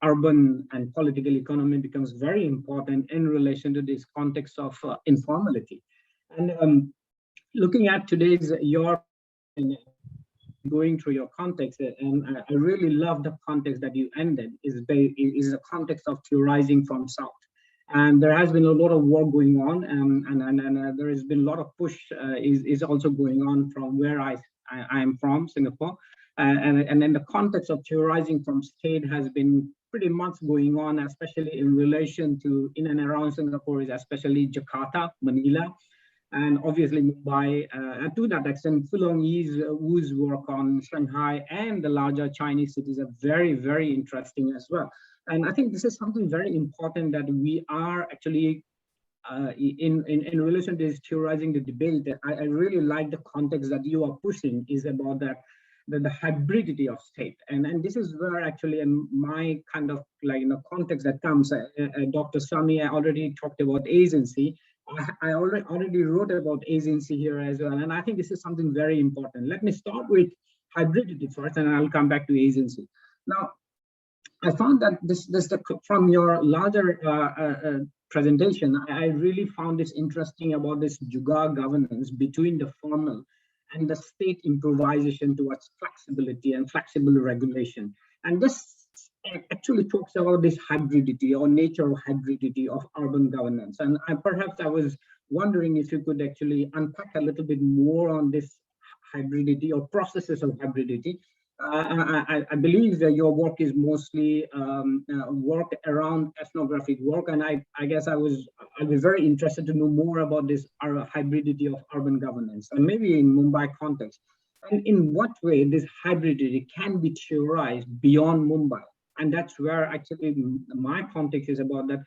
urban and political economy becomes very important in relation to this context of informality. And looking at today's your going through your context, and I really love the context that you ended, is the context of theorizing from South. And there has been a lot of work going on, and there has been a lot of push is also going on from where I am from, Singapore. And then the context of theorizing from state has been pretty much going on, especially in relation to in and around Singapore, is especially Jakarta, Manila, and obviously Mumbai. And to that extent, Fulong Yi's work on Shanghai and the larger Chinese cities are very, very interesting as well. And I think this is something very important that we are actually in relation to this theorizing the debate. I really like the context that you are pushing is about that the hybridity of state, and this is where actually my kind of context that comes. Dr. Sami already talked about agency. I already wrote about agency here as well, and I think this is something very important. Let me start with hybridity first, and I'll come back to agency. Now, I found that from your larger presentation, I really found this interesting about this jugaad governance between the formal and the state improvisation towards flexibility and flexible regulation. And this actually talks about this hybridity or nature of hybridity of urban governance. And perhaps I was wondering if you could actually unpack a little bit more on this hybridity or processes of hybridity. I believe that your work is mostly work around ethnographic work, and I guess I'd be very interested to know more about this hybridity of urban governance, and maybe in Mumbai context, and in what way this hybridity can be theorized beyond Mumbai. And that's where actually my context is about that.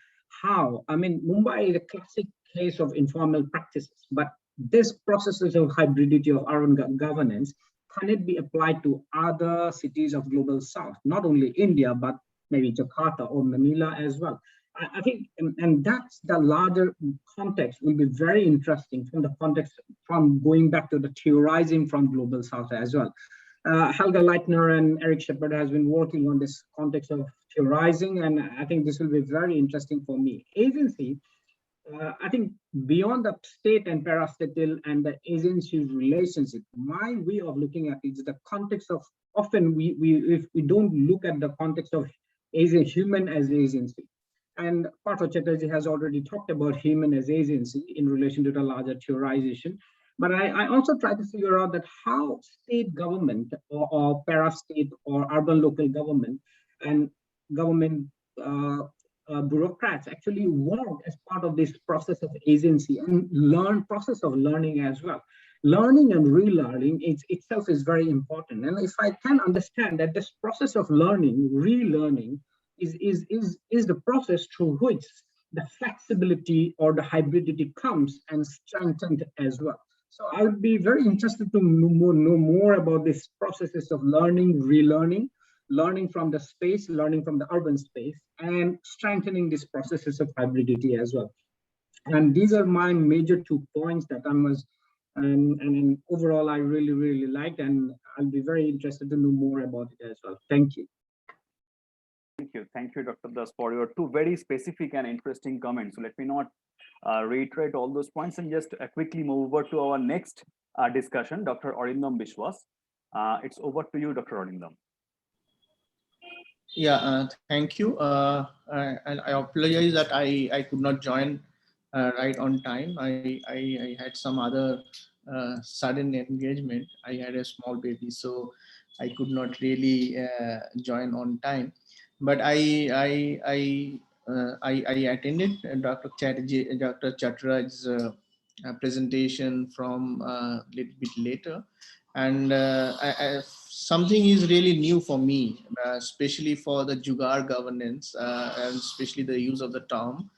How, I mean, Mumbai is a classic case of informal practices, but this processes of hybridity of urban governance, can it be applied to other cities of global south, not only India, but maybe Jakarta or Manila as well? I think, and that's the larger context will be very interesting from the context from going back to the theorizing from global south as well. Helga Leitner and Eric Shepard has been working on this context of theorizing, and I think this will be very interesting for me. Agency, I think beyond the state and parastatal and the agency relationship, my way of looking at it is the context of often if we don't look at the context of human as agency. And Partha Chatterjee has already talked about human as agency in relation to the larger theorization. But I also try to figure out that how state government or parastate or urban local government and government bureaucrats actually work as part of this process of agency and process of learning as well. Learning and relearning itself is very important. And if I can understand that this process of learning, relearning is the process through which the flexibility or the hybridity comes and strengthened as well. So I would be very interested to know more about these processes of learning, relearning, learning from the space, learning from the urban space, and strengthening these processes of hybridity as well. And these are my major 2 points that I was, and overall I really, really liked, and I'll be very interested to know more about it as well. Thank you. Thank you, Dr. Das, for your 2 very specific and interesting comments. So let me not reiterate all those points and just quickly move over to our next discussion, Dr. Arindam Biswas. It's over to you, Dr. Arindam. Yeah, thank you. And I apologize that I could not join right on time. I had some other sudden engagement. I had a small baby, so I could not really join on time. But I I attended Dr. Chattaraj's presentation from a little bit later, and something is really new for me, especially for the Jugaad governance, and especially the use of the term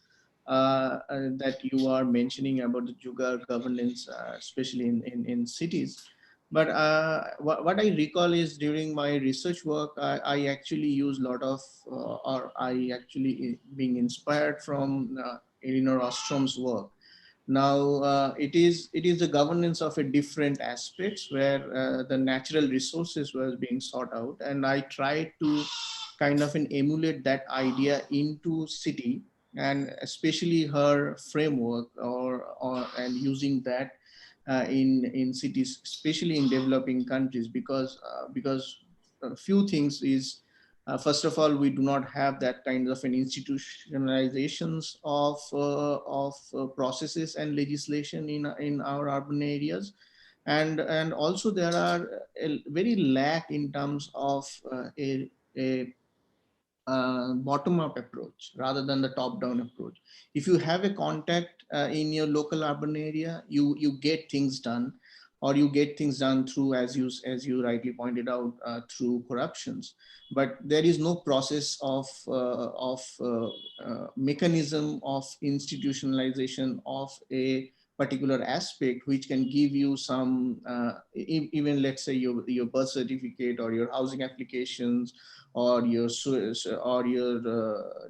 that you are mentioning about the Jugaad governance, especially in cities. But what I recall is during my research work, I actually use a lot of, or I actually being inspired from Elinor Ostrom's work. Now, it is the governance of a different aspects where the natural resources was being sought out, and I tried to kind of emulate that idea into city, and especially her framework, and using that in cities, especially in developing countries, because a few things is, first of all, we do not have that kind of an institutionalizations of processes and legislation in our urban areas, and also there are a very lack in terms of a bottom-up approach rather than the top-down approach. If you have a contact in your local urban area, you get things done, or you get things done through, as you rightly pointed out, through corruptions. But there is no process of mechanism of institutionalization of a particular aspect which can give you some, even let's say your birth certificate or your housing applications or your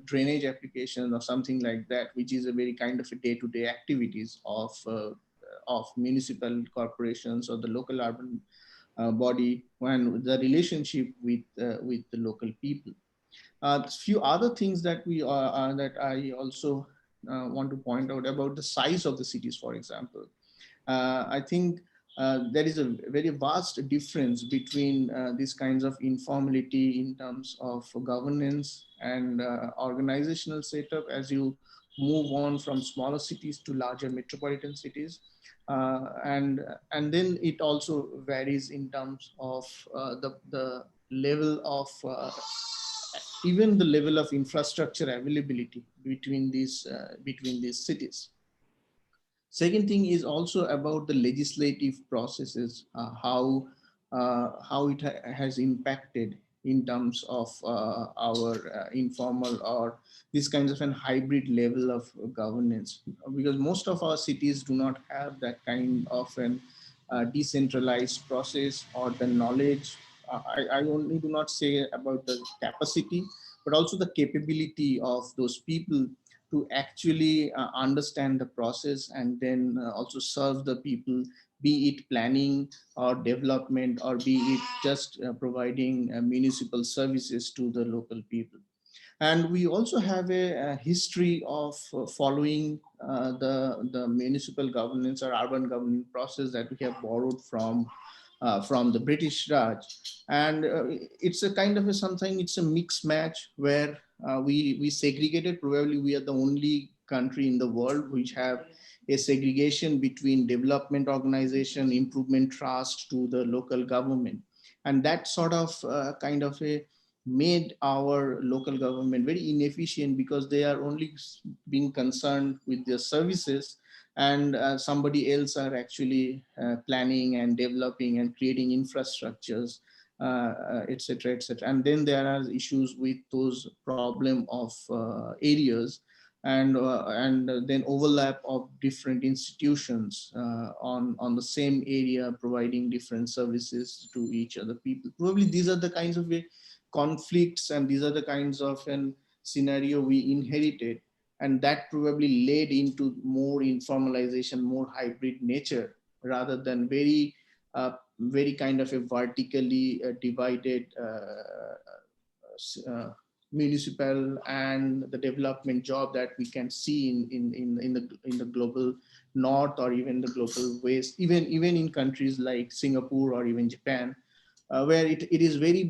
drainage application or something like that, which is a very kind of a day-to-day activities of municipal corporations or the local urban body, when the relationship with the local people. A few other things that that I also want to point out about the size of the cities, for example. I think there is a very vast difference between these kinds of informality in terms of governance and organizational setup as you move on from smaller cities to larger metropolitan cities. And then it also varies in terms of the level of even the level of infrastructure availability between these cities. Second thing is also about the legislative processes, how it has impacted in terms of our informal or this kinds of an hybrid level of governance, because most of our cities do not have that kind of an decentralized process or the knowledge. I only do not say about the capacity, but also the capability of those people to actually understand the process and then also serve the people, be it planning or development, or be it just providing municipal services to the local people. And we also have a history of following the municipal governance or urban governance process that we have borrowed from the British Raj. And it's a kind of a something, it's a mixed match where we segregated. Probably we are the only country in the world which have a segregation between development organization, improvement trust to the local government. And that sort of kind of a made our local government very inefficient, because they are only being concerned with their services, and somebody else are actually planning and developing and creating infrastructures, etc., etc. And then there are issues with those problem of areas, and then overlap of different institutions on the same area, providing different services to each other people. Probably these are the kinds of conflicts, and these are the kinds of an scenario we inherited, and that probably led into more informalization, more hybrid nature, rather than very kind of a vertically divided municipal and the development job that we can see in the global north, or even the global west, even in countries like Singapore or even Japan, where it is very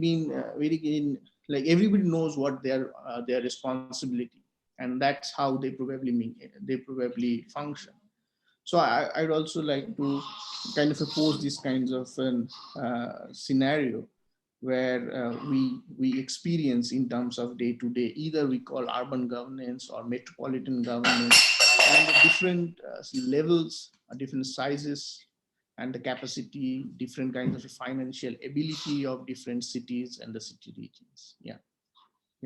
like everybody knows what their responsibility, and that's how they probably function. So I'd also like to kind of oppose these kinds of scenario, where we experience in terms of day-to-day, either we call urban governance or metropolitan governance, and the different levels, different sizes, and the capacity, different kinds of financial ability of different cities and the city regions. Yeah,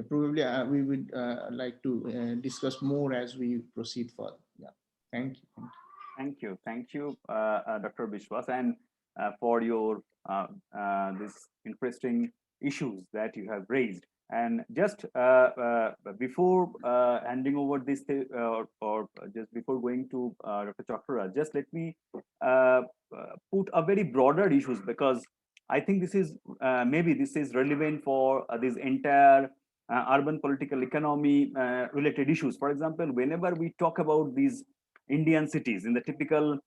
probably we would like to discuss more as we proceed further. Yeah, thank you. Thank you, Dr. Biswas, and for your this interesting issues that you have raised. And just before handing over this, or just before going to Dr. Chattaraj, just let me put a very broader issues, because I think this is maybe this is relevant for this entire urban political economy related issues. For example, whenever we talk about these Indian cities in the typical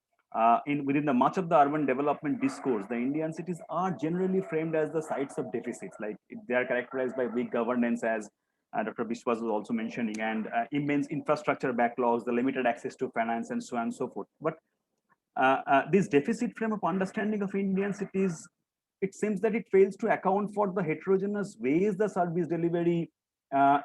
within the much of the urban development discourse, the Indian cities are generally framed as the sites of deficits. Like they are characterized by weak governance, as Dr. Biswas was also mentioning, and immense infrastructure backlogs, the limited access to finance, and so on and so forth. But this deficit frame of understanding of Indian cities, it seems that it fails to account for the heterogeneous ways the service delivery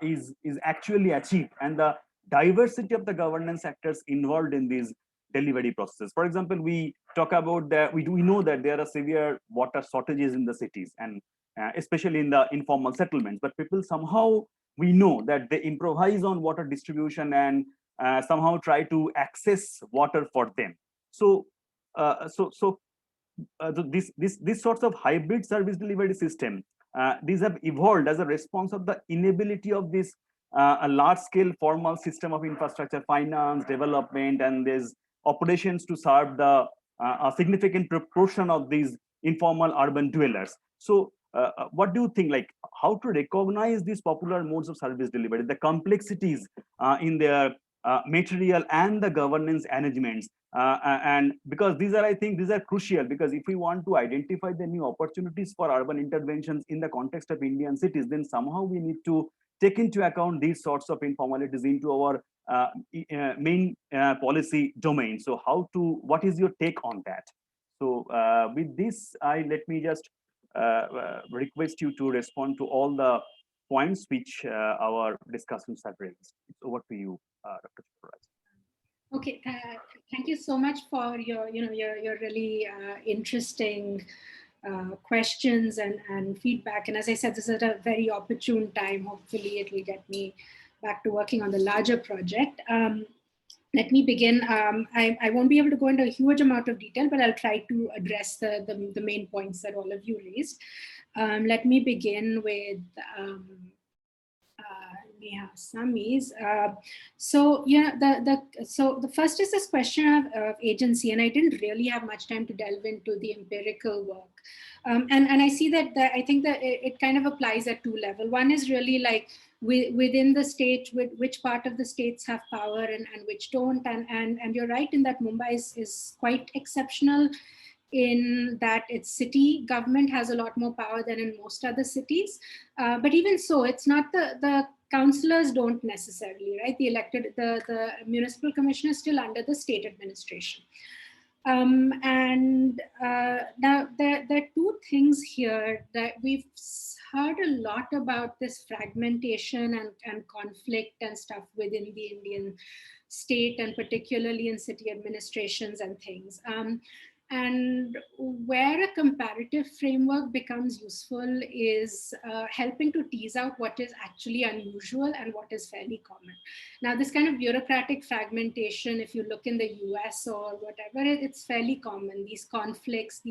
is actually achieved, and the diversity of the governance actors involved in these delivery processes. For example, we talk about that we know that there are severe water shortages in the cities, and especially in the informal settlements. But people somehow, we know that they improvise on water distribution and somehow try to access water for them. So this sorts of hybrid service delivery system, these have evolved as a response of the inability of this a large scale formal system of infrastructure, finance, development, and these operations to serve the a significant proportion of these informal urban dwellers. So what do you think, like how to recognize these popular modes of service delivery, the complexities in their material and the governance arrangements, and because these are, I think these are crucial, because if we want to identify the new opportunities for urban interventions in the context of Indian cities, then somehow we need to take into account these sorts of informalities into our main policy domain. So what is your take on that? So with this, let me just request you to respond to all the points which our discussants have raised. It's over to you, Dr. Chattaraj. Okay, thank you so much for your really interesting questions and feedback. And as I said, this is at a very opportune time. Hopefully it will get me back to working on the larger project. Let me begin. I won't be able to go into a huge amount of detail, but I'll try to address the main points that all of you raised. Let me begin with Sami's. So the first is this question of agency, and I didn't really have much time to delve into the empirical work. And I see that I think that it kind of applies at two levels. One is really like within the state, which part of the states have power and which don't. And you're right in that Mumbai is quite exceptional in that its city government has a lot more power than in most other cities. But even so, it's not the councillors don't necessarily, right? The municipal commission is still under the state administration. And now there are two things here that we've heard a lot about, this fragmentation and conflict and stuff within the Indian state, and particularly in city administrations and things. And where a comparative framework becomes useful is helping to tease out what is actually unusual and what is fairly common. Now, this kind of bureaucratic fragmentation, if you look in the US or whatever, it's fairly common. These conflicts,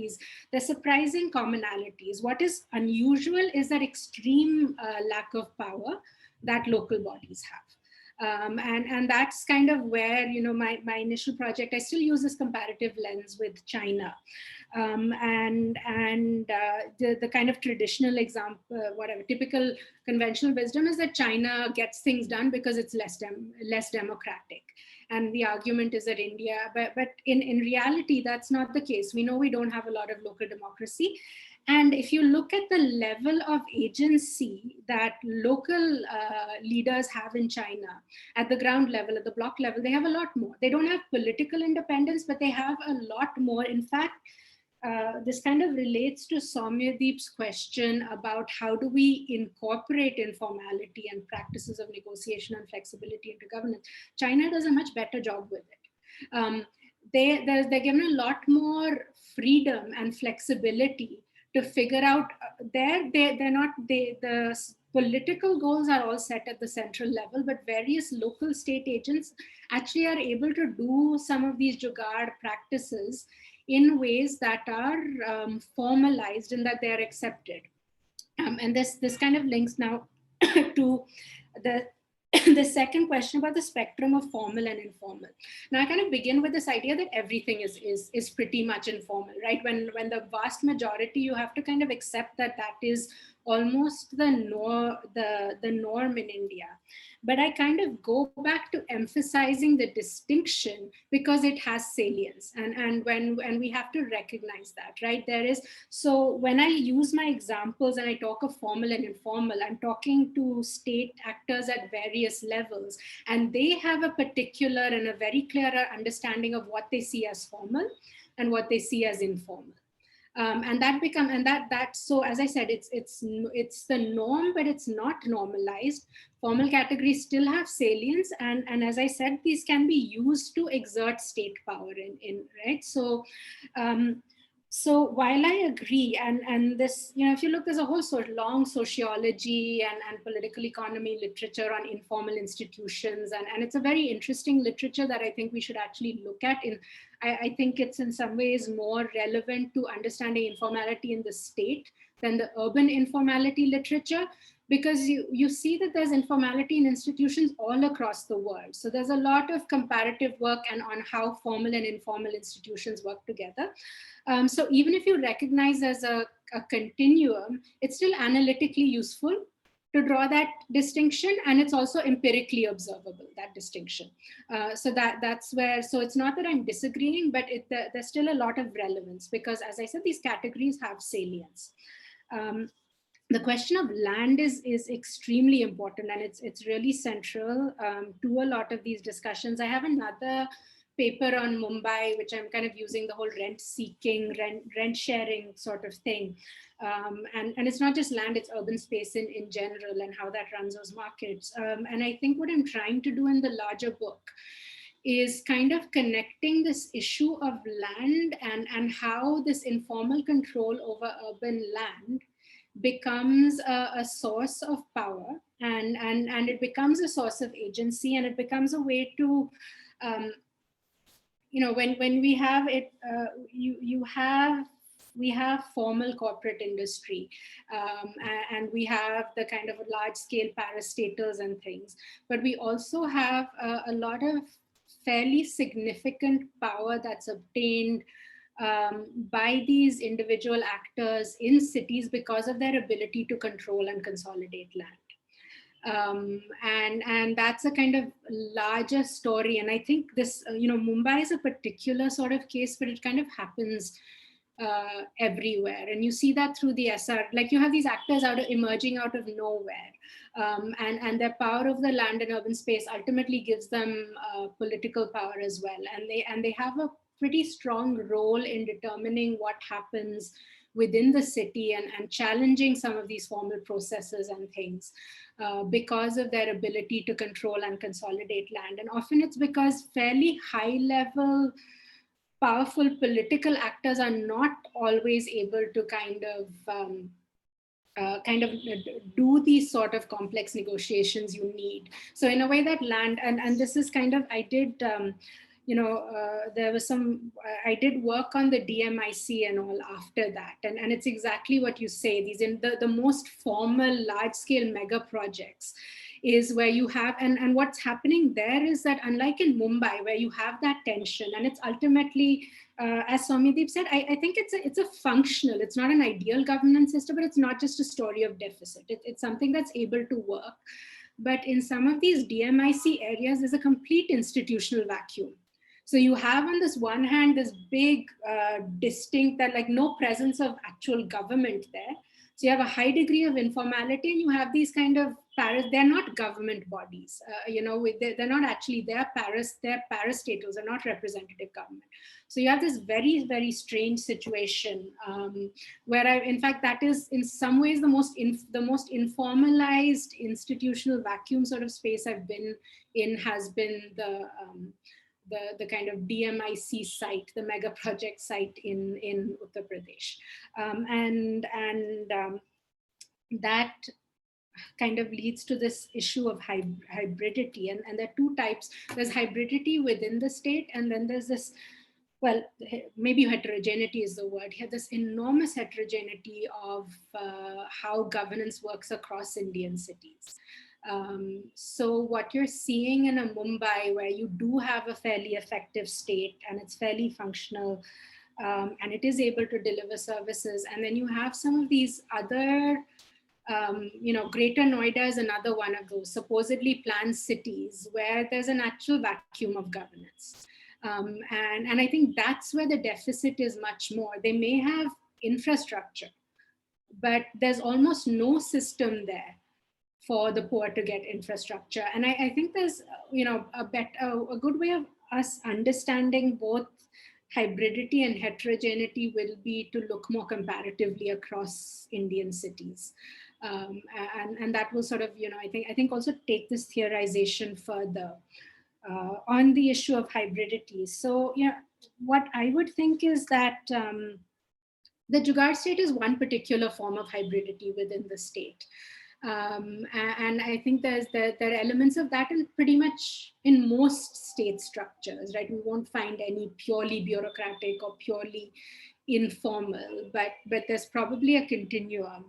they're surprising commonalities. What is unusual is that extreme lack of power that local bodies have. And that's kind of where, my initial project, I still use this comparative lens with China. And the kind of traditional example, whatever, typical conventional wisdom is that China gets things done because it's less democratic. And the argument is that India, but in reality, that's not the case. We know we don't have a lot of local democracy. And if you look at the level of agency that local leaders have in China, at the ground level, at the block level, they have a lot more. They don't have political independence, but they have a lot more. In fact, this kind of relates to Soumyadip's question about how do we incorporate informality and practices of negotiation and flexibility into governance. China does a much better job with it. They're given a lot more freedom and flexibility to figure out the political goals are all set at the central level, but various local state agents actually are able to do some of these jugaad practices in ways that are formalized and that they are accepted. And this kind of links now to the second question about the spectrum of formal and informal. Now I kind of begin with this idea that everything is pretty much informal, right? When the vast majority, you have to kind of accept that is almost the norm in India. But I kind of go back to emphasizing the distinction because it has salience, and when we have to recognize that, right? So when I use my examples and I talk of formal and informal, I'm talking to state actors at various levels, and they have a particular and a very clearer understanding of what they see as formal and what they see as informal. So as I said, it's the norm, but it's not normalized. Formal categories still have salience, and as I said, these can be used to exert state power in right. So while I agree, and this, if you look, there's a whole sort of long sociology and political economy literature on informal institutions, and it's a very interesting literature that I think we should actually look at. I think it's in some ways more relevant to understanding informality in the state than the urban informality literature, because you see that there's informality in institutions all across the world. So there's a lot of comparative work on how formal and informal institutions work together. So even if you recognize there's a continuum, it's still analytically useful to draw that distinction, and it's also empirically observable, that distinction. So that's where, so it's not that I'm disagreeing, but there's still a lot of relevance, because as I said, these categories have salience. The question of land is extremely important, and it's really central to a lot of these discussions. I have another paper on Mumbai, which I'm kind of using the whole rent-seeking, rent-sharing sort of thing. And it's not just land, it's urban space in general and how that runs those markets. And I think what I'm trying to do in the larger book is kind of connecting this issue of land and how this informal control over urban land becomes a source of power, and it becomes a source of agency, and it becomes a way to when we have it, we have formal corporate industry, and we have the kind of large scale parastatals and things, but we also have a lot of fairly significant power that's obtained by these individual actors in cities because of their ability to control and consolidate land. And that's a kind of larger story. And I think this, Mumbai is a particular sort of case, but it kind of happens everywhere. And you see that through the SR, like you have these actors emerging out of nowhere. And their power of the land and urban space ultimately gives them political power as well. And they have a pretty strong role in determining what happens within the city and challenging some of these formal processes and things because of their ability to control and consolidate land. And often it's because fairly high level, powerful political actors are not always able to kind of do these sort of complex negotiations you need. So in a way that land, and this is kind of, I did, there was I did work on the DMIC and all after that. And it's exactly what you say, these in the most formal large scale mega projects is where you have, and what's happening there is that unlike in Mumbai, where you have that tension, and it's ultimately, as Soumyadip said, I think it's a functional, it's not an ideal governance system, but it's not just a story of deficit. It's something that's able to work. But in some of these DMIC areas, there's a complete institutional vacuum. So you have on this one hand, this big, distinct, that like no presence of actual government there. So you have a high degree of informality, and you have these kind of they're not government bodies, they're not actually, they're parastatals, they're not representative government. So you have this very, very strange situation where in fact, that is in some ways the most informalized institutional vacuum sort of space I've been in has been the kind of DMIC site, the mega project site in Uttar Pradesh. That kind of leads to this issue of hybridity. And there are two types. There's hybridity within the state, and then there's this, well, maybe heterogeneity is the word here, this enormous heterogeneity of how governance works across Indian cities. So what you're seeing in a Mumbai, where you do have a fairly effective state and it's fairly functional, and it is able to deliver services, and then you have some of these other, Greater Noida is another one of those supposedly planned cities where there's an actual vacuum of governance. And I think that's where the deficit is much more. They may have infrastructure, but there's almost no system there for the poor to get infrastructure. And I think there's, a good way of us understanding both hybridity and heterogeneity will be to look more comparatively across Indian cities. And that will sort of, I think also take this theorization further on the issue of hybridity. So, what I would think is that the Jugaad state is one particular form of hybridity within the state. And I think there are elements of that in pretty much in most state structures, right? We won't find any purely bureaucratic or purely informal, but there's probably a continuum.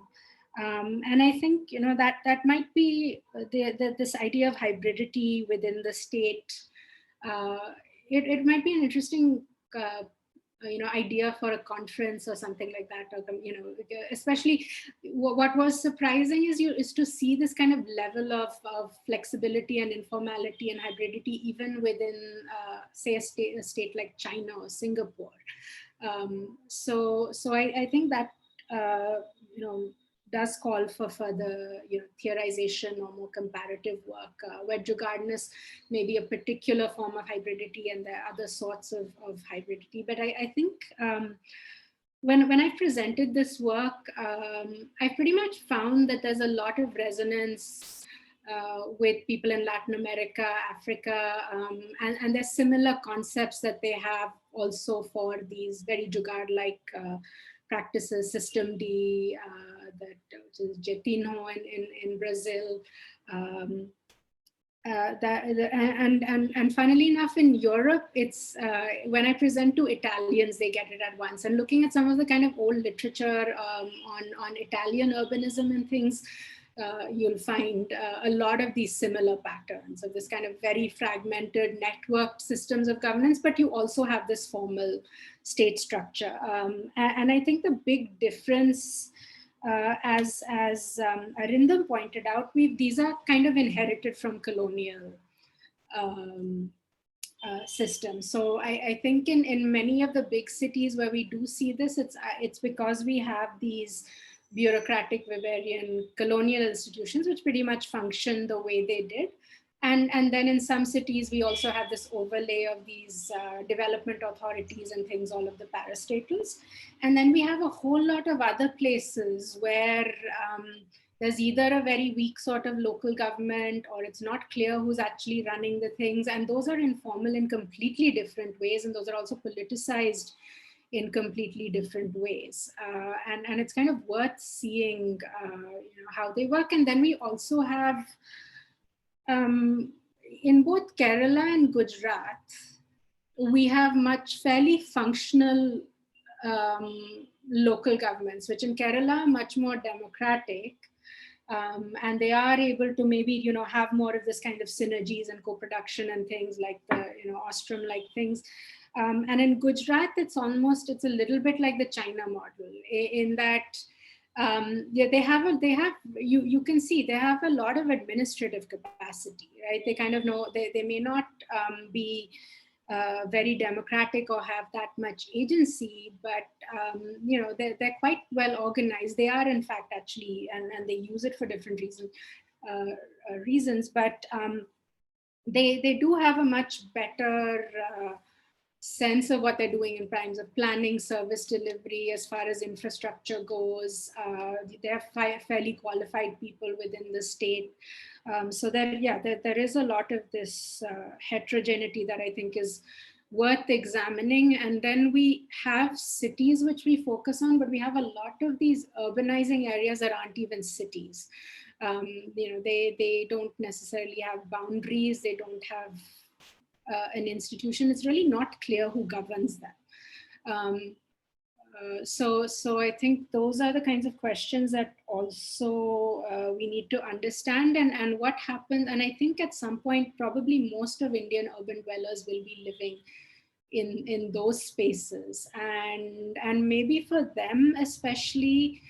And I think, that might be this idea of hybridity within the state. It might be an interesting idea for a conference or something like that, or especially what was surprising is to see this kind of level of flexibility and informality and hybridity even within say a state like China or Singapore. So I think that does call for further theorization or more comparative work, where Jugaadness may be a particular form of hybridity and there are other sorts of hybridity. But I think when I presented this work, I pretty much found that there's a lot of resonance with people in Latin America, Africa, and there's similar concepts that they have also for these very Jugaad-like practices, System D, which is Jetinho in Brazil, and funnily enough, in Europe, it's when I present to Italians, they get it at once. And looking at some of the kind of old literature on Italian urbanism and things, you'll find a lot of these similar patterns of this kind of very fragmented, networked systems of governance, but you also have this formal state structure. And I think the big difference, as Arindam pointed out, these are kind of inherited from colonial systems. So I think in many of the big cities where we do see this, it's because we have these bureaucratic Weberian colonial institutions which pretty much function the way they did. And then in some cities, we also have this overlay of these development authorities and things, all of the parastatals. And then we have a whole lot of other places where there's either a very weak sort of local government, or it's not clear who's actually running the things. And those are informal in completely different ways. And those are also politicized in completely different ways. And it's kind of worth seeing how they work. And then we also have, in both Kerala and Gujarat, we have fairly functional local governments, which in Kerala are much more democratic, and they are able to maybe have more of this kind of synergies and co-production and things like the Ostrom-like things. And in Gujarat, it's a little bit like the China model in that. They have you can see they have a lot of administrative capacity, right? They kind of know they may not be very democratic or have that much agency, but you know, they're quite well organized. They are, in fact, actually, and they use it for different reasons, but they do have a much better sense of what they're doing in terms of planning, service delivery, as far as infrastructure goes. They have fairly qualified people within the state. So that, yeah, there is a lot of this heterogeneity that I think is worth examining. And then we have cities which we focus on, but we have a lot of these urbanizing areas that aren't even cities. You know, they don't necessarily have boundaries. They don't have an institution. It's really not clear who governs that. So I think those are the kinds of questions that also we need to understand, and what happens. And I think at some point, probably most of Indian urban dwellers will be living in those spaces, and maybe for them especially,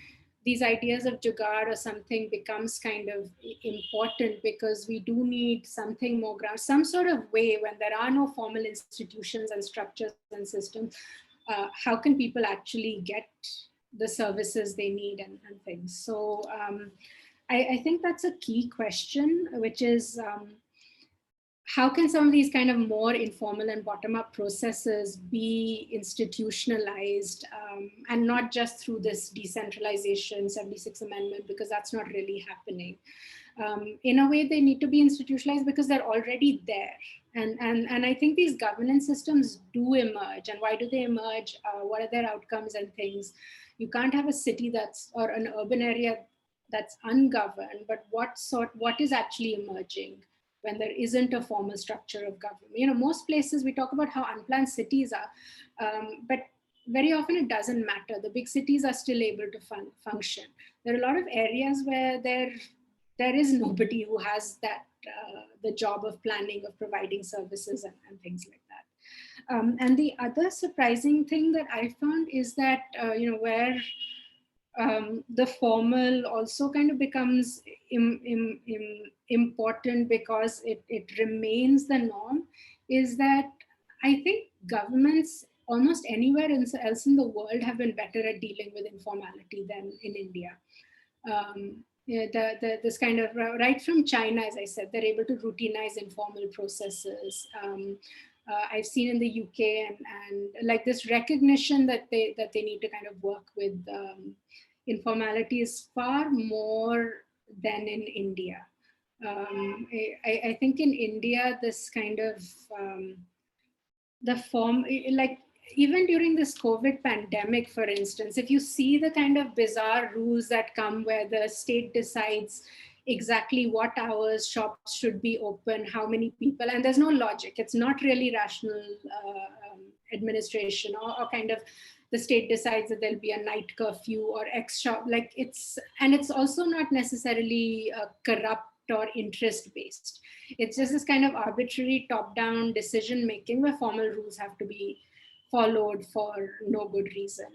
these ideas of jugaad or something becomes kind of important, because we do need something more ground, some sort of way when there are no formal institutions and structures and systems. How can people actually get the services they need and things? So I think that's a key question, which is how can some of these kind of more informal and bottom-up processes be institutionalized, and not just through this decentralization 76th Amendment, because that's not really happening. In a way, they need to be institutionalized because they're already there. And I think these governance systems do emerge. And why do they emerge? What are their outcomes and things? You can't have a city that's, or an urban area that's ungoverned, but what is actually emerging when there isn't a formal structure of government? You know, most places we talk about how unplanned cities are, but very often it doesn't matter. The big cities are still able to function. There are a lot of areas where there is nobody who has that, the job of planning, of providing services and things like that. And the other surprising thing that I found is that, you know, where the formal also kind of becomes important because it remains the norm, is that I think governments almost anywhere else in the world have been better at dealing with informality than in India. Yeah, this kind of, right from China, as I said, they're able to routinize informal processes. I've seen in the UK, and like this recognition that they need to kind of work with informality is far more than in India. I think in India, this kind of the form, like even during this COVID pandemic, for instance, if you see the kind of bizarre rules that come where the state decides exactly what hours shops should be open, how many people, and there's no logic. It's not really rational administration, or kind of the state decides that there'll be a night curfew or X shop. Like it's also not necessarily corrupt or interest based. It's just this kind of arbitrary top-down decision making where formal rules have to be followed for no good reason.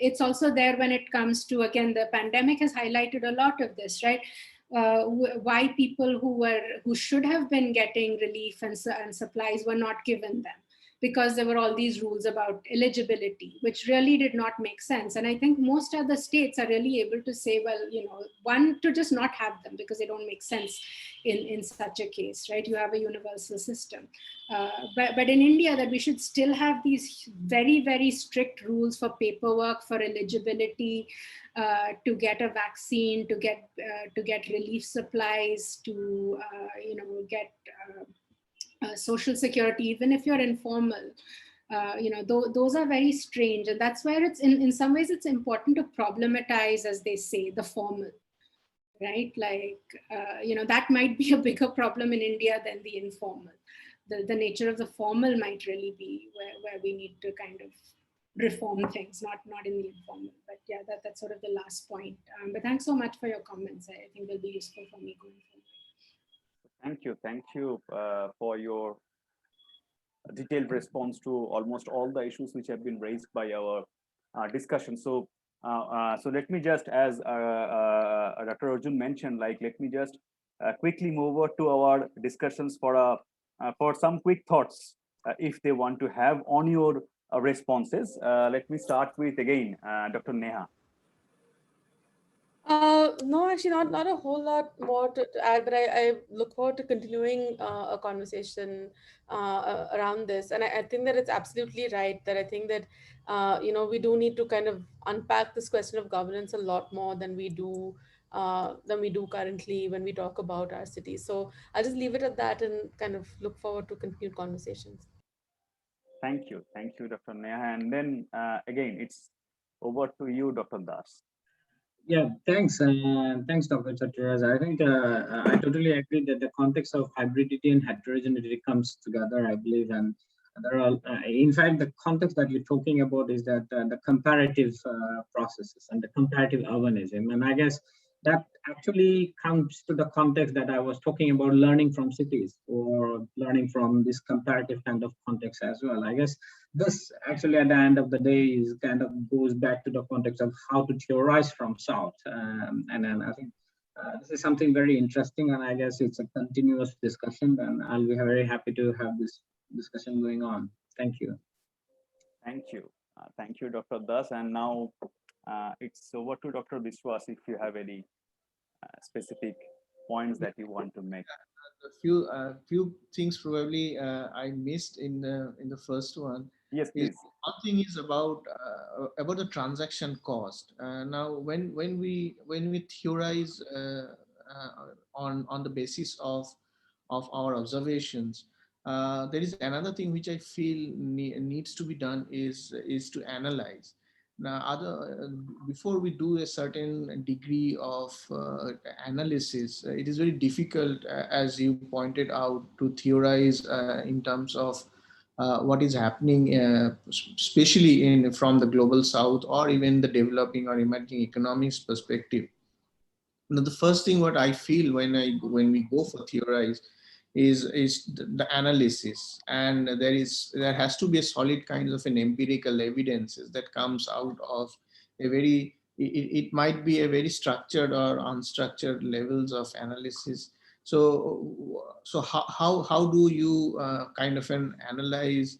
It's also there when it comes to, again, the pandemic has highlighted a lot of this, right? Why people who should have been getting relief and supplies were not given them, because there were all these rules about eligibility, which really did not make sense. And I think most other states are really able to say, well, you know, one, to just not have them because they don't make sense in such a case, right? You have a universal system. But in India, that we should still have these very, very strict rules for paperwork, for eligibility, to get a vaccine, to get relief supplies, to get social security, even if you're informal. Those are very strange, and that's where it's in some ways it's important to problematize, as they say, the formal, right? Like that might be a bigger problem in India than the informal. The nature of the formal might really be where we need to kind of reform things, not in the informal. But yeah, that's sort of the last point. But thanks so much for your comments. I think they'll be useful for me going forward. Thank you for your detailed response to almost all the issues which have been raised by our discussion. So let me just, as Dr. Arjun mentioned, let me just quickly move over to our discussions for some quick thoughts. if they want to have on your responses. Let me start with again, Dr. Neha. No, actually, not a whole lot more to add, but I look forward to continuing a conversation around this. And I think that it's absolutely right that I think that, we do need to kind of unpack this question of governance a lot more than we do currently when we talk about our city. So I'll just leave it at that and kind of look forward to continued conversations. Thank you, Dr. Neha. And then again, it's over to you, Dr. Das. Yeah, thanks, Dr. Chattaraj. I think I totally agree that the context of hybridity and heterogeneity comes together, I believe, and there are, in fact, the context that you're talking about is that the comparative processes and the comparative urbanism, and I guess that actually comes to the context that I was talking about, learning from cities or learning from this comparative kind of context as well. I guess this actually at the end of the day is kind of goes back to the context of how to theorize from south, and then I think this is something very interesting, and I guess it's a continuous discussion, and I'll be very happy to have this discussion going on. Thank you. Thank you, Dr. Das. And now it's over to Dr. Biswas if you have any specific points that you want to make. A few things probably I missed in the first one. Yes, please. One thing is about the transaction cost. Now, when we theorize on the basis of our observations, there is another thing which I feel needs to be done is to analyze. Now, before we do a certain degree of analysis, it is very difficult, as you pointed out, to theorize in terms of what is happening, especially from the global south or even the developing or emerging economies perspective. Now, the first thing what I feel when we go for theorize is the analysis, and there has to be a solid kind of an empirical evidences that comes out of a very, it might be a very structured or unstructured levels of analysis. So how do you kind of analyze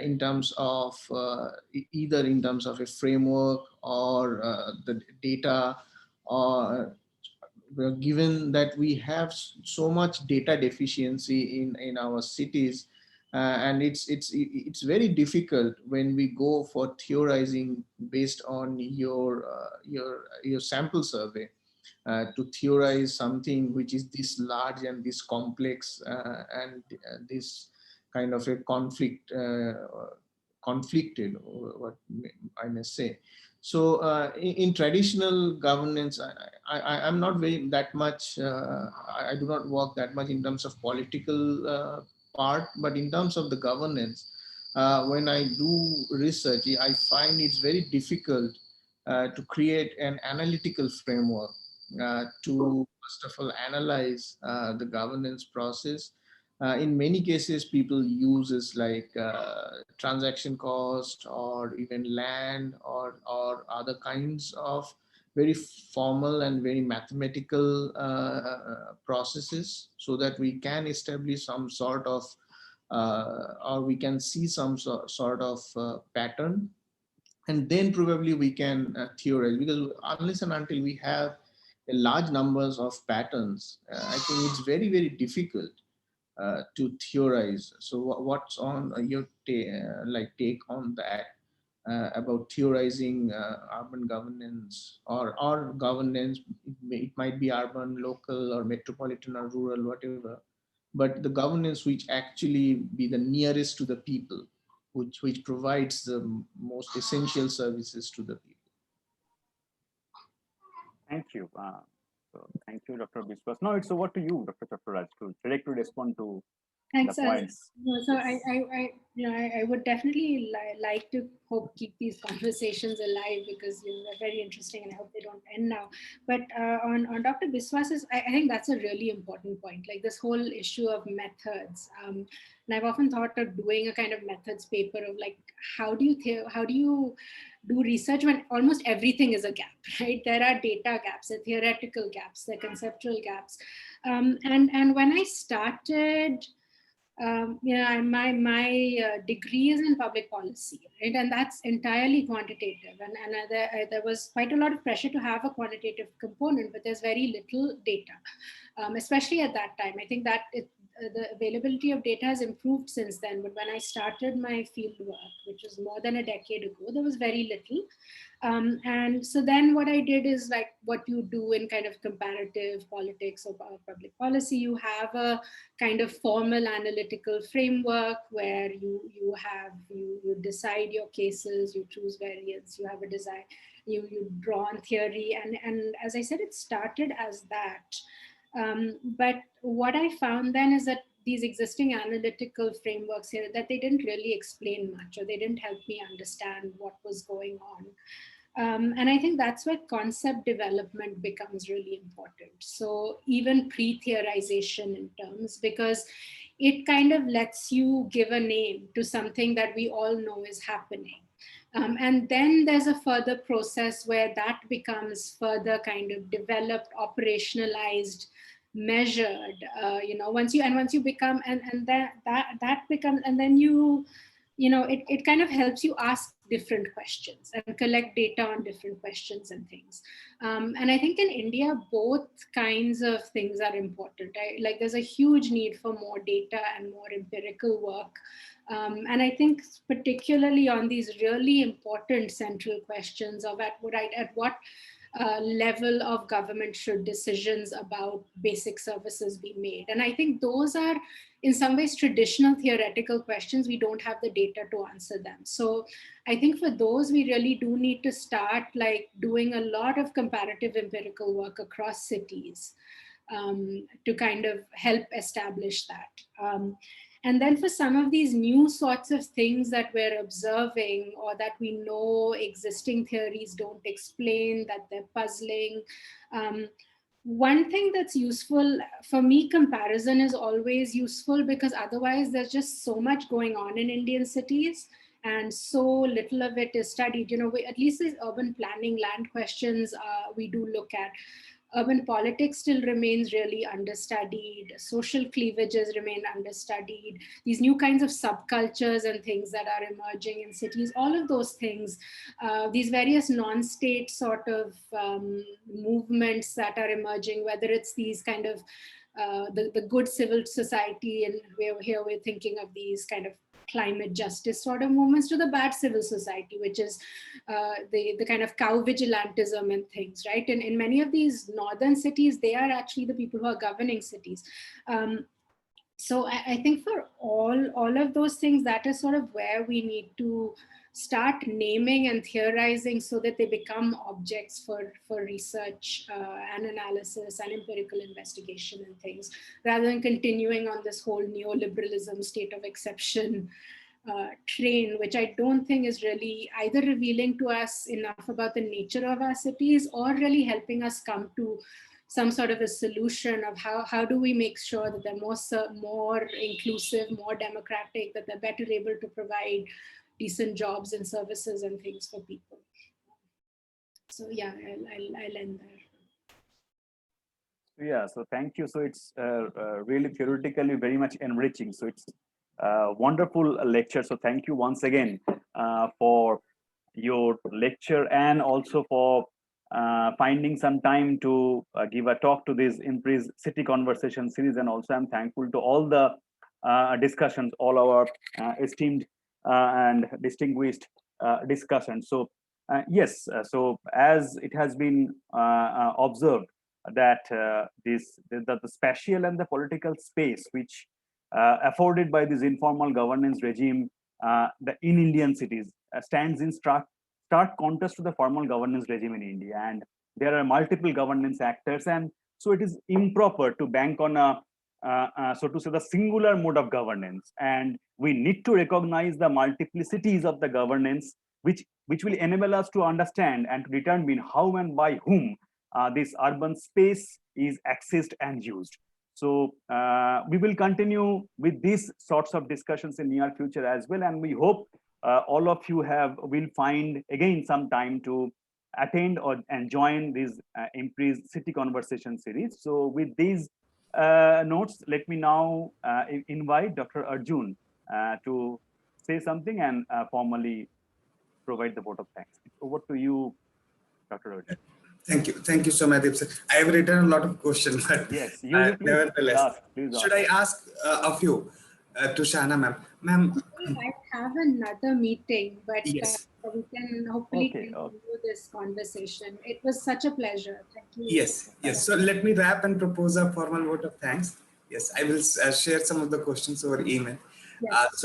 in terms of either in terms of a framework or the data, or given that we have so much data deficiency in our cities, and it's very difficult when we go for theorizing based on your sample survey to theorize something which is this large and this complex and this kind of a conflicted, what I may say. So in traditional governance, I'm not very that much, I do not work that much in terms of political part, but in terms of the governance, when I do research, I find it's very difficult to create an analytical framework to, first of all, analyze the governance process. In many cases, people uses like transaction cost or even land or other kinds of very formal and very mathematical processes, so that we can establish some sort of or we can see some sort of pattern, and then probably we can theorize, because unless and until we have a large numbers of patterns, I think it's very, very difficult to theorize. So what's on your take on that about theorizing urban governance or governance? It might be urban, local, or metropolitan or rural, whatever, but the governance which actually be the nearest to the people, which provides the most essential services to the people. Thank you. So thank you, Dr. Biswas. Now it's over to you, Dr. Chattaraj, to directly respond to Thanks. the points. So I would definitely like to keep these conversations alive, because they're very interesting, and I hope they don't end now. But on Dr. Biswas's, I think that's a really important point, like this whole issue of methods. And I've often thought of doing a kind of methods paper of like, how do you do research when almost everything is a gap, right? There are data gaps, there are theoretical gaps, there are conceptual gaps. And when I started My degree is in public policy, right? And that's entirely quantitative. And there was quite a lot of pressure to have a quantitative component, but there's very little data, especially at that time. I think that the availability of data has improved since then. But when I started my field work, which was more than a decade ago, there was very little. And so then what I did is like what you do in kind of comparative politics or public policy. You have a kind of formal analytical framework where you decide your cases, you choose variants, you have a design, you draw on theory. And as I said, it started as that. But what I found then is that these existing analytical frameworks here, that they didn't really explain much, or they didn't help me understand what was going on. And I think that's where concept development becomes really important. So even pre-theorization in terms, because it kind of lets you give a name to something that we all know is happening. And then there's a further process where that becomes further kind of developed, operationalized, measured. Once you become, and that becomes, and then it kind of helps you ask different questions and collect data on different questions and things. And I think in India, both kinds of things are important. Like there's a huge need for more data and more empirical work. And I think particularly on these really important central questions of at what level of government should decisions about basic services be made. And I think those are in some ways traditional theoretical questions. We don't have the data to answer them. So I think for those, we really do need to start like doing a lot of comparative empirical work across cities to kind of help establish that. And then for some of these new sorts of things that we're observing or that we know existing theories don't explain, that they're puzzling. One thing that's useful for me, comparison is always useful, because otherwise there's just so much going on in Indian cities and so little of it is studied. At least these urban planning, land questions, we do look at. Urban politics still remains really understudied. Social cleavages remain understudied. These new kinds of subcultures and things that are emerging in cities, all of those things, these various non-state sort of movements that are emerging, whether it's these kind of the good civil society, and we're thinking of these kind of climate justice sort of movements, to the bad civil society, which is the kind of cow vigilantism and things, right? And in many of these northern cities, they are actually the people who are governing cities. So I think for all of those things, that is sort of where we need to start naming and theorizing so that they become objects for research and analysis and empirical investigation and things, rather than continuing on this whole neoliberalism state of exception train, which I don't think is really either revealing to us enough about the nature of our cities or really helping us come to some sort of a solution of how do we make sure that they're more inclusive, more democratic, that they're better able to provide decent jobs and services and things for people. So yeah, I'll end there. Yeah, so thank you. So it's really theoretically very much enriching. So it's a wonderful lecture. So thank you once again for your lecture, and also for finding some time to give a talk to this IMPRI's City Conversation series. And also I'm thankful to all the discussions, all our esteemed and distinguished discussions. So yes, so as it has been observed that the spatial and the political space which afforded by this informal governance regime in Indian cities stands in stark contrast to the formal governance regime in India. And there are multiple governance actors, and so it is improper to bank on a so to say the singular mode of governance. And we need to recognize the multiplicities of the governance, which will enable us to understand and to determine how and by whom this urban space is accessed and used. So we will continue with these sorts of discussions in near future as well, and we hope all of you will find again some time to attend and join this IMPRI's City Conversation series. So with these notes, let me now invite Dr. Arjun to say something and formally provide the vote of thanks. Over to you, Dr. Arjun. Thank you, Soumyadip sir. I have written a lot of questions, but yes, nevertheless, please ask. Should I ask a few to Shahana ma'am? Ma'am, I have another meeting, but yes, we can hopefully continue this conversation. It was such a pleasure. Thank you. Yes. So let me wrap and propose a formal vote of thanks. Yes, I will share some of the questions over email. Yes.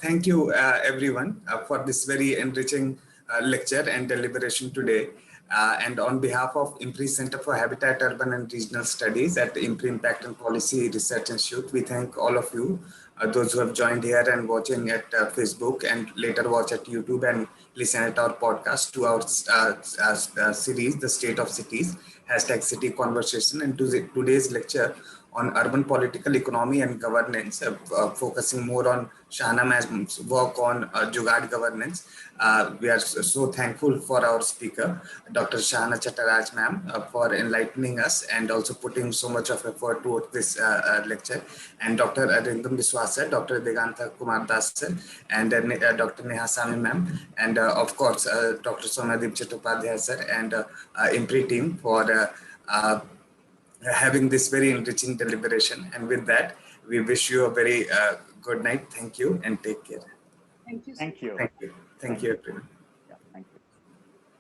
Thank you everyone for this very enriching lecture and deliberation today. And on behalf of IMPRI Center for Habitat, Urban and Regional Studies at the IMPRI Impact and Policy Research Institute, we thank all of you, those who have joined here and watching at Facebook and later watch at YouTube and listen at our podcast to our series, The State of Cities, #City Conversation, and today's lecture on urban political economy and governance, focusing more on Shahana ma'am's work on Jugaad governance. We are so thankful for our speaker, Dr. Shahana Chattaraj ma'am, for enlightening us and also putting so much of effort towards this lecture, and Dr. Arindam Biswas sir, Dr. Diganta Kumar sir, and Dr. Neha Sami ma'am, and of course Dr. Soumyadip Chattopadhyay sir, and IMPRI team for having this very enriching deliberation. And with that, we wish you a very good night. Thank you and take care. Thank you. Thank you. Thank you, everyone.